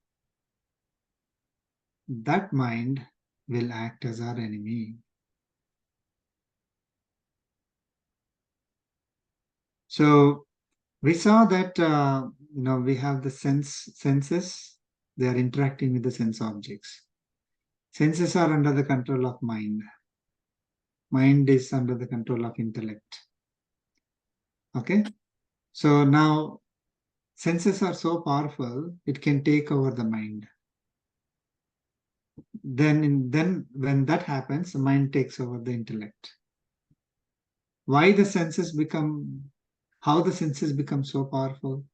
that mind will act as our enemy. So we saw that we have the senses. They are interacting with the sense objects. Senses are under the control of mind. Mind is under the control of intellect. Okay, so now senses are so powerful, it can take over the mind. Then when that happens, the mind takes over the intellect. How the senses become so powerful?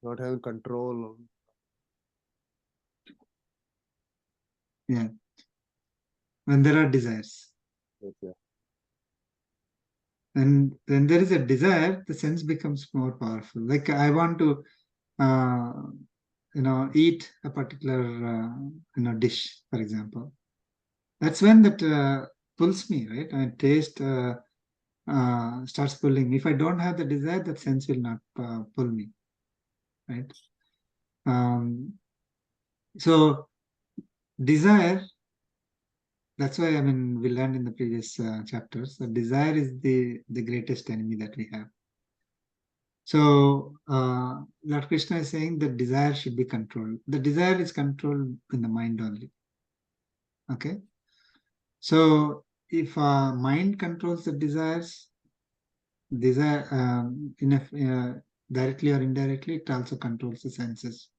Not having control. Yeah. When there are desires. Okay. And when there is a desire, the sense becomes more powerful. Like I want to, eat a particular, dish, for example. That's when that pulls me, right? And taste starts pulling me. If I don't have the desire, that sense will not pull me, right? So desire. That's why we learned in the previous chapters that desire is the greatest enemy that we have. So Lord Krishna is saying that desire should be controlled. The desire is controlled in the mind only. Okay. So if mind controls the desires, directly or indirectly, it also controls the senses.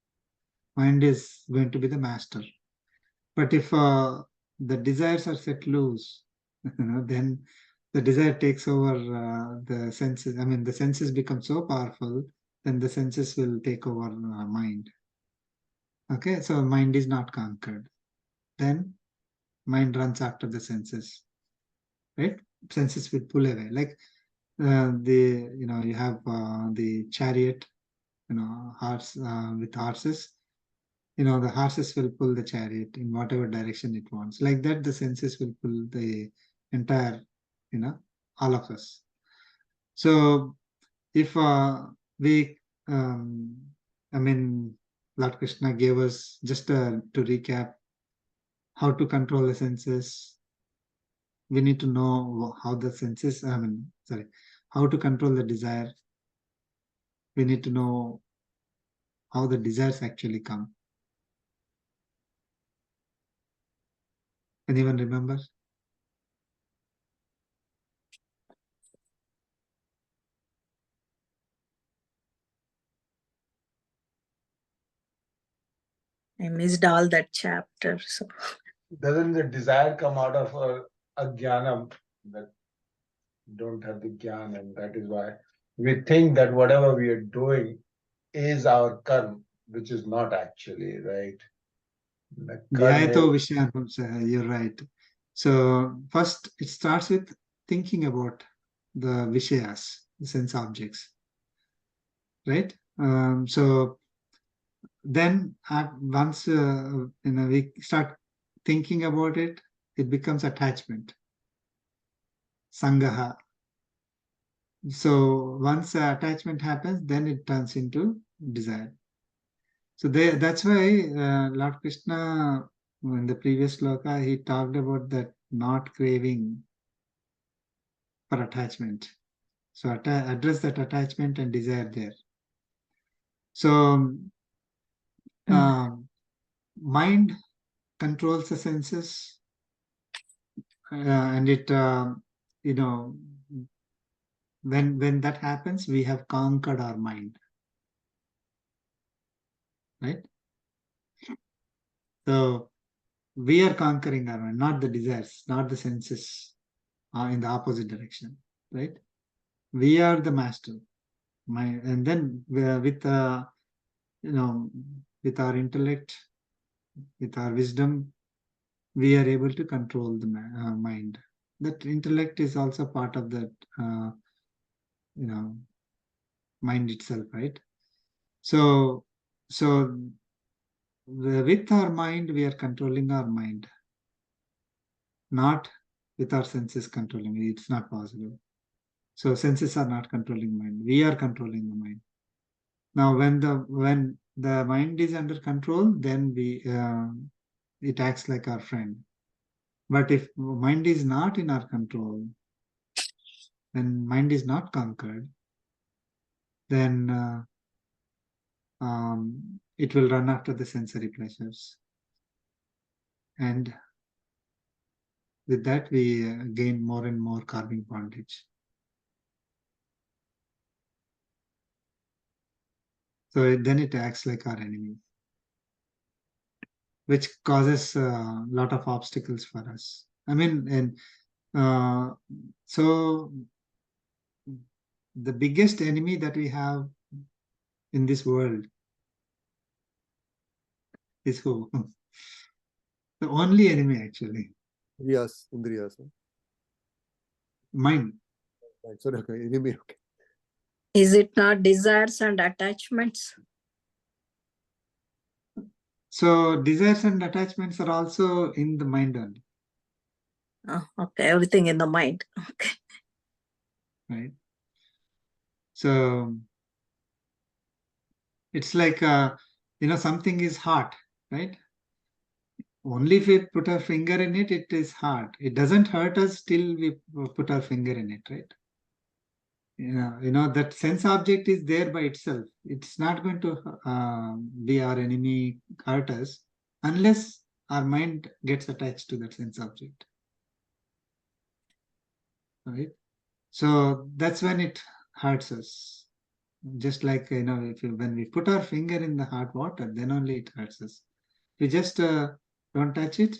Mind is going to be the master. But if the desires are set loose, then the desire takes over the senses. The senses become so powerful, then the senses will take over mind. Okay, so mind is not conquered. Then mind runs after the senses, right? Senses will pull away. Like you have the chariot, horse with horses. The horses will pull the chariot in whatever direction it wants. Like that, the senses will pull the entire, all of us. So if we, Lord Krishna gave us just to recap how to control the senses. We need to know how the senses, how to control the desire. We need to know how the desires actually come. Anyone remember? I missed all that chapter. So Doesn't the desire come out of a jnana that don't have the jnana, and that is why we think that whatever we are doing is our karma, which is not actually, right? The karma Dhyayato is- Vishayanam, you're right. So first it starts with thinking about the Vishayas, the sense objects, right? So then once we start thinking about it, it becomes attachment, sangaha. So once attachment happens, then it turns into desire. So that's why Lord Krishna, in the previous sloka, he talked about that not craving for attachment. So address that attachment and desire there. So mind controls the senses, and it, when that happens, we have conquered our mind, right? So we are conquering our mind, not the desires, not the senses, in the opposite direction, right? We are the master. And then with our intellect, with our wisdom, we are able to control the mind. That intellect is also part of that, mind itself, right? So with our mind, we are controlling our mind, not with our senses controlling it. It's not possible. So senses are not controlling mind. We are controlling the mind. Now, when the mind is under control, then it acts like our friend. But if mind is not in our control, when mind is not conquered, then it will run after the sensory pleasures. And with that, we gain more and more karmic bondage. So then it acts like our enemy, which causes a lot of obstacles for us. So the biggest enemy that we have in this world is who? The only enemy, actually, Indriyas. mind. Right. Sorry, okay. Enemy, okay. is it not desires and attachments? So desires and attachments are also in the mind only, Oh, okay, everything in the mind. Okay. right? So it's like, something is hot, right? Only if we put our finger in it, it is hot. It doesn't hurt us till we put our finger in it, right? That sense object is there by itself. It's not going to be our enemy, hurt us, unless our mind gets attached to that sense object, right? So that's when it hurts us. Just like, when we put our finger in the hot water, then only it hurts us. We just don't touch it,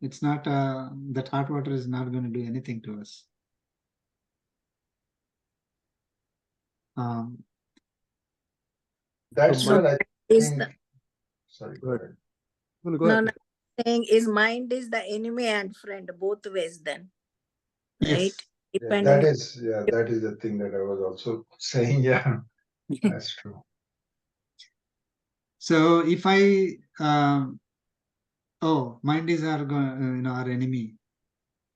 it's not, that hot water is not going to do anything to us. That's So what I Is think. the Sorry, Go go ahead. ahead. Well, go no, ahead. no, saying is mind is the enemy and friend both ways then, Yes, right? dependent. That is the thing that I was also saying. Yeah, that's true. So if I mind is our our enemy,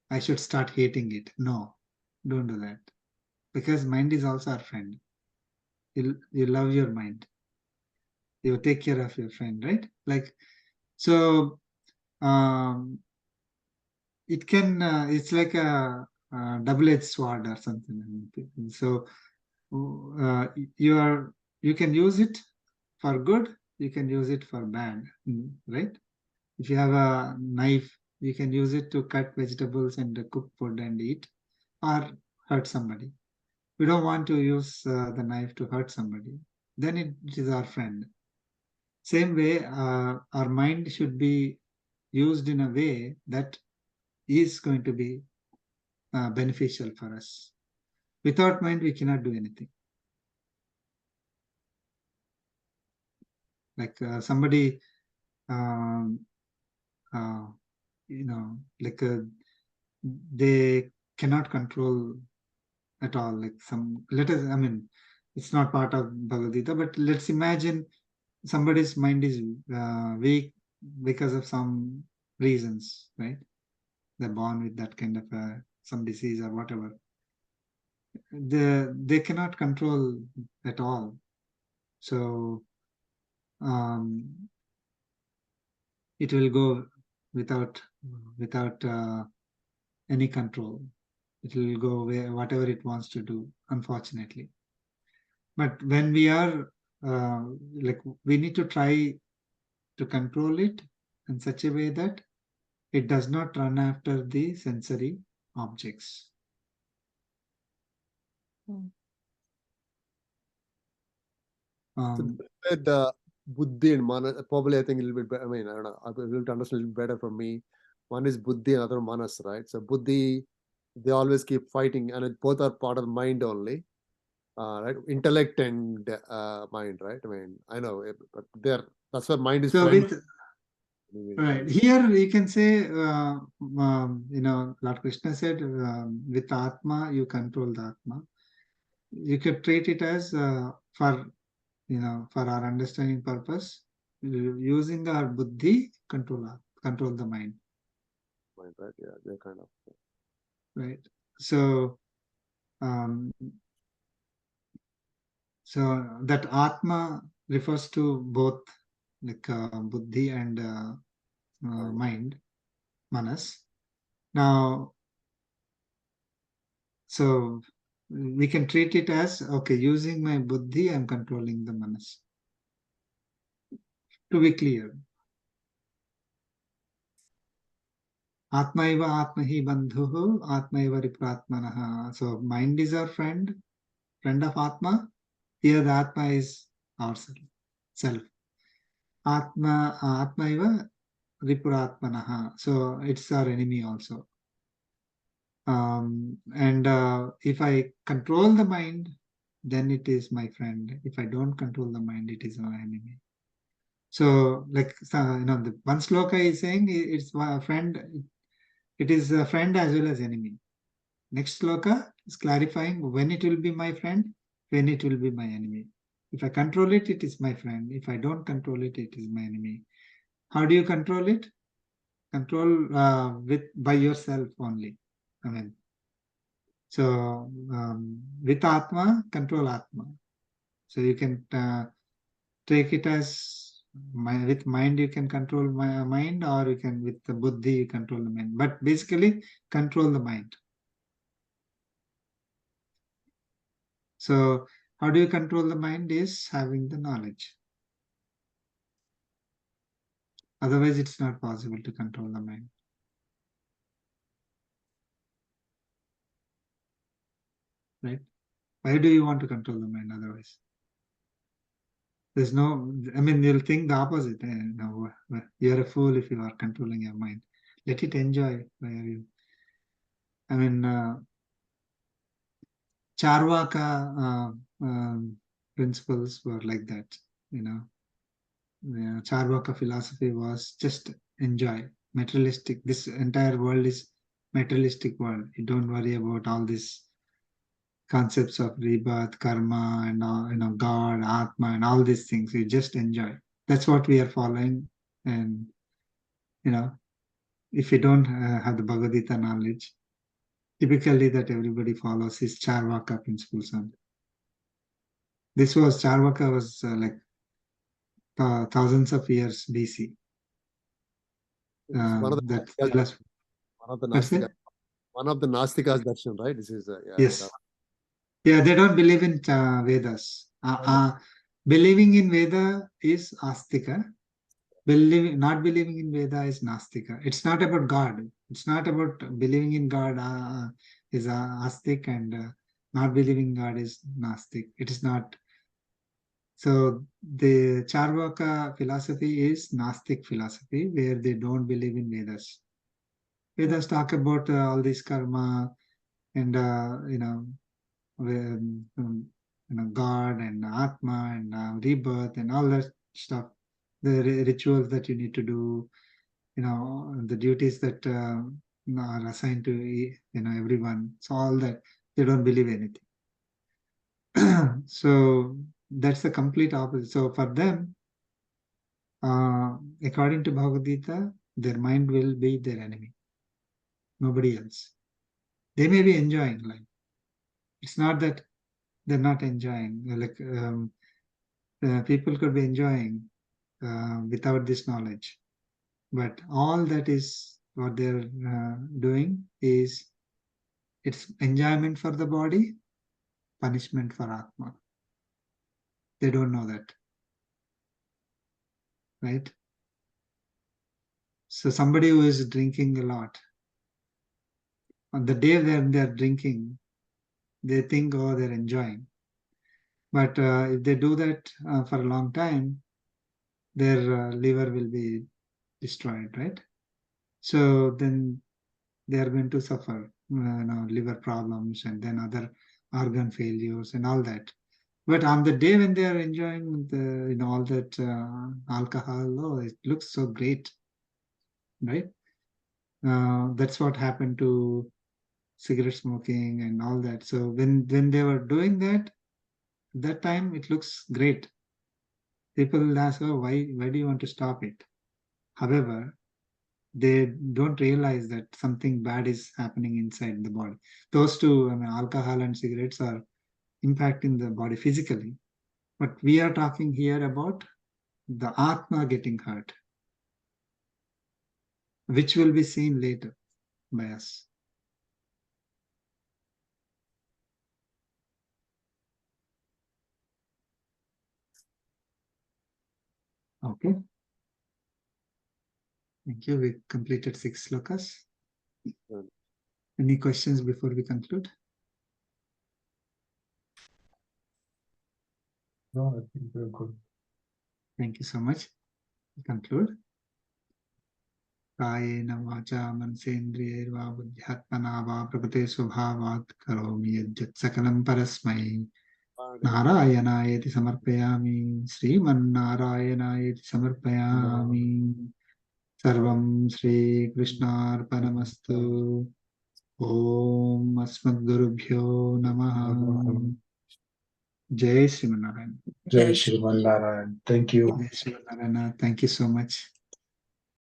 I should start hating it. No, don't do that, because mind is also our friend. You love your mind. You take care of your friend, right? Like, so it can it's like a, double-edged sword or something. So you can use it for good, you can use it for bad, right? If you have a knife, you can use it to cut vegetables and cook food and eat, or hurt somebody. We don't want to use the knife to hurt somebody, then it is our friend. Same way, our mind should be used in a way that is going to be beneficial for us. Without mind, we cannot do anything. Like somebody, um, uh, like they cannot control at all. Like I mean, it's not part of Bhagavad Gita, but let's imagine somebody's mind is weak because of some reasons, right? They're born with that kind of some disease or whatever. They cannot control at all. So it will go without any control. It will go whatever it wants to do, unfortunately. But when we are we need to try to control it in such a way that it does not run after the sensory objects. So the buddhi and manas, probably I think a little bit better. I mean, I don't know, I'll be able to understand a little better from me. One is buddhi, another manas, right? So buddhi, they always keep fighting, and both are part of the mind only, right? Intellect and mind, right? I mean, I know, but that's where mind is. So friend. right here you can say, Lord Krishna said, with Atma you control the Atma. You could treat it as for our understanding purpose, using our buddhi control the mind. Mind, right? Yeah, they're kind of. Right. So that Atma refers to both, like buddhi and mind, manas. Now, so we can treat it as, okay, using my buddhi, I'm controlling the manas. To be clear, Atma eva Atma hi bandhuhu, Atma eva ripratmanaha. So mind is our friend of Atma. Here the Atma is ourself, self. Atma eva ripuratmanaha. So it's our enemy also. And if I control the mind, then it is my friend. If I don't control the mind, it is my enemy. So, like the one sloka is saying it's a friend. It is a friend as well as enemy. Next sloka is clarifying when it will be my friend, when it will be my enemy. If I control it, it is my friend. If I don't control it, it is my enemy. How do you control it? Control by yourself only. I mean, so with Atma, control Atma. So you can take it as with mind you can control my mind, or you can with the buddhi you control the mind. But basically, control the mind. So how do you control the mind? Is having the knowledge. Otherwise, it's not possible to control the mind. Right? Why do you want to control the mind otherwise? There's no, I mean, you'll think the opposite. No, you're a fool if you are controlling your mind. Let it enjoy. Why are you? I mean, Charvaka principles were like that. Charvaka philosophy was just enjoy, materialistic. This entire world is materialistic world. You don't worry about all these concepts of rebirth, karma, and God, Atma, and all these things. You just enjoy. That's what we are following. And if you don't have the Bhagavad Gita knowledge, typically that everybody follows is Charvaka principles. And this was Charvaka was like thousands of years BC. One of the That Nastikas- philosophy. one of the What's Nastikas, it? one of the Nastikas darshan, right? This is Yes. Yeah, they don't believe in Vedas. Believing in Veda is Astika. Not believing in Veda is Nastika. It's not about God. It's not about believing in God is Astik, and not believing God is Nastik. It is not. So the Charvaka philosophy is Nastik philosophy, where they don't believe in Vedas. Vedas talk about all this karma and God and Atma and rebirth and all that stuff, the rituals that you need to do, the duties that are assigned to everyone. So all that, they don't believe anything. So that's the complete opposite. So for them, according to Bhagavad Gita, their mind will be their enemy, nobody else. They may be enjoying life. It's not that they're not enjoying. Like people could be enjoying without this knowledge, but all that is what they're doing is it's enjoyment for the body, punishment for Atma. They don't know that, right? So somebody who is drinking a lot, on the day when they're drinking, they think, oh, they're enjoying. But if they do that for a long time, their liver will be destroyed, right? So then they are going to suffer liver problems and then other organ failures and all that. But on the day when they are enjoying the all that alcohol, oh, it looks so great, right? That's what happened to cigarette smoking and all that. So when they were doing that time it looks great. People will ask, oh, why do you want to stop it? However, they don't realize that something bad is happening inside the body. Those two, alcohol and cigarettes are impacting the body physically. But we are talking here about the Atma getting hurt, which will be seen later by us. Okay. Thank you. We completed 6 slokas. Good. Any questions before we conclude? No, I think we're good. Thank you so much. We conclude. कायेन वाचा मनसेन्द्रियैर्वा बुद्ध्यात्मना वा प्रकृते स्वभावात् करोमि यद्यत् सकलं परस्मै नारायणायेति समर्पयामि श्रीमन्नारायणायेति समर्पयामि सर्वं श्रीकृष्णार्पणमस्तु ॐ अस्मद्गुरुभ्यो नमः जय Sriman Narayana Jai Shri Narayan. Thank you. जय Sriman Narayana. Thank you so much.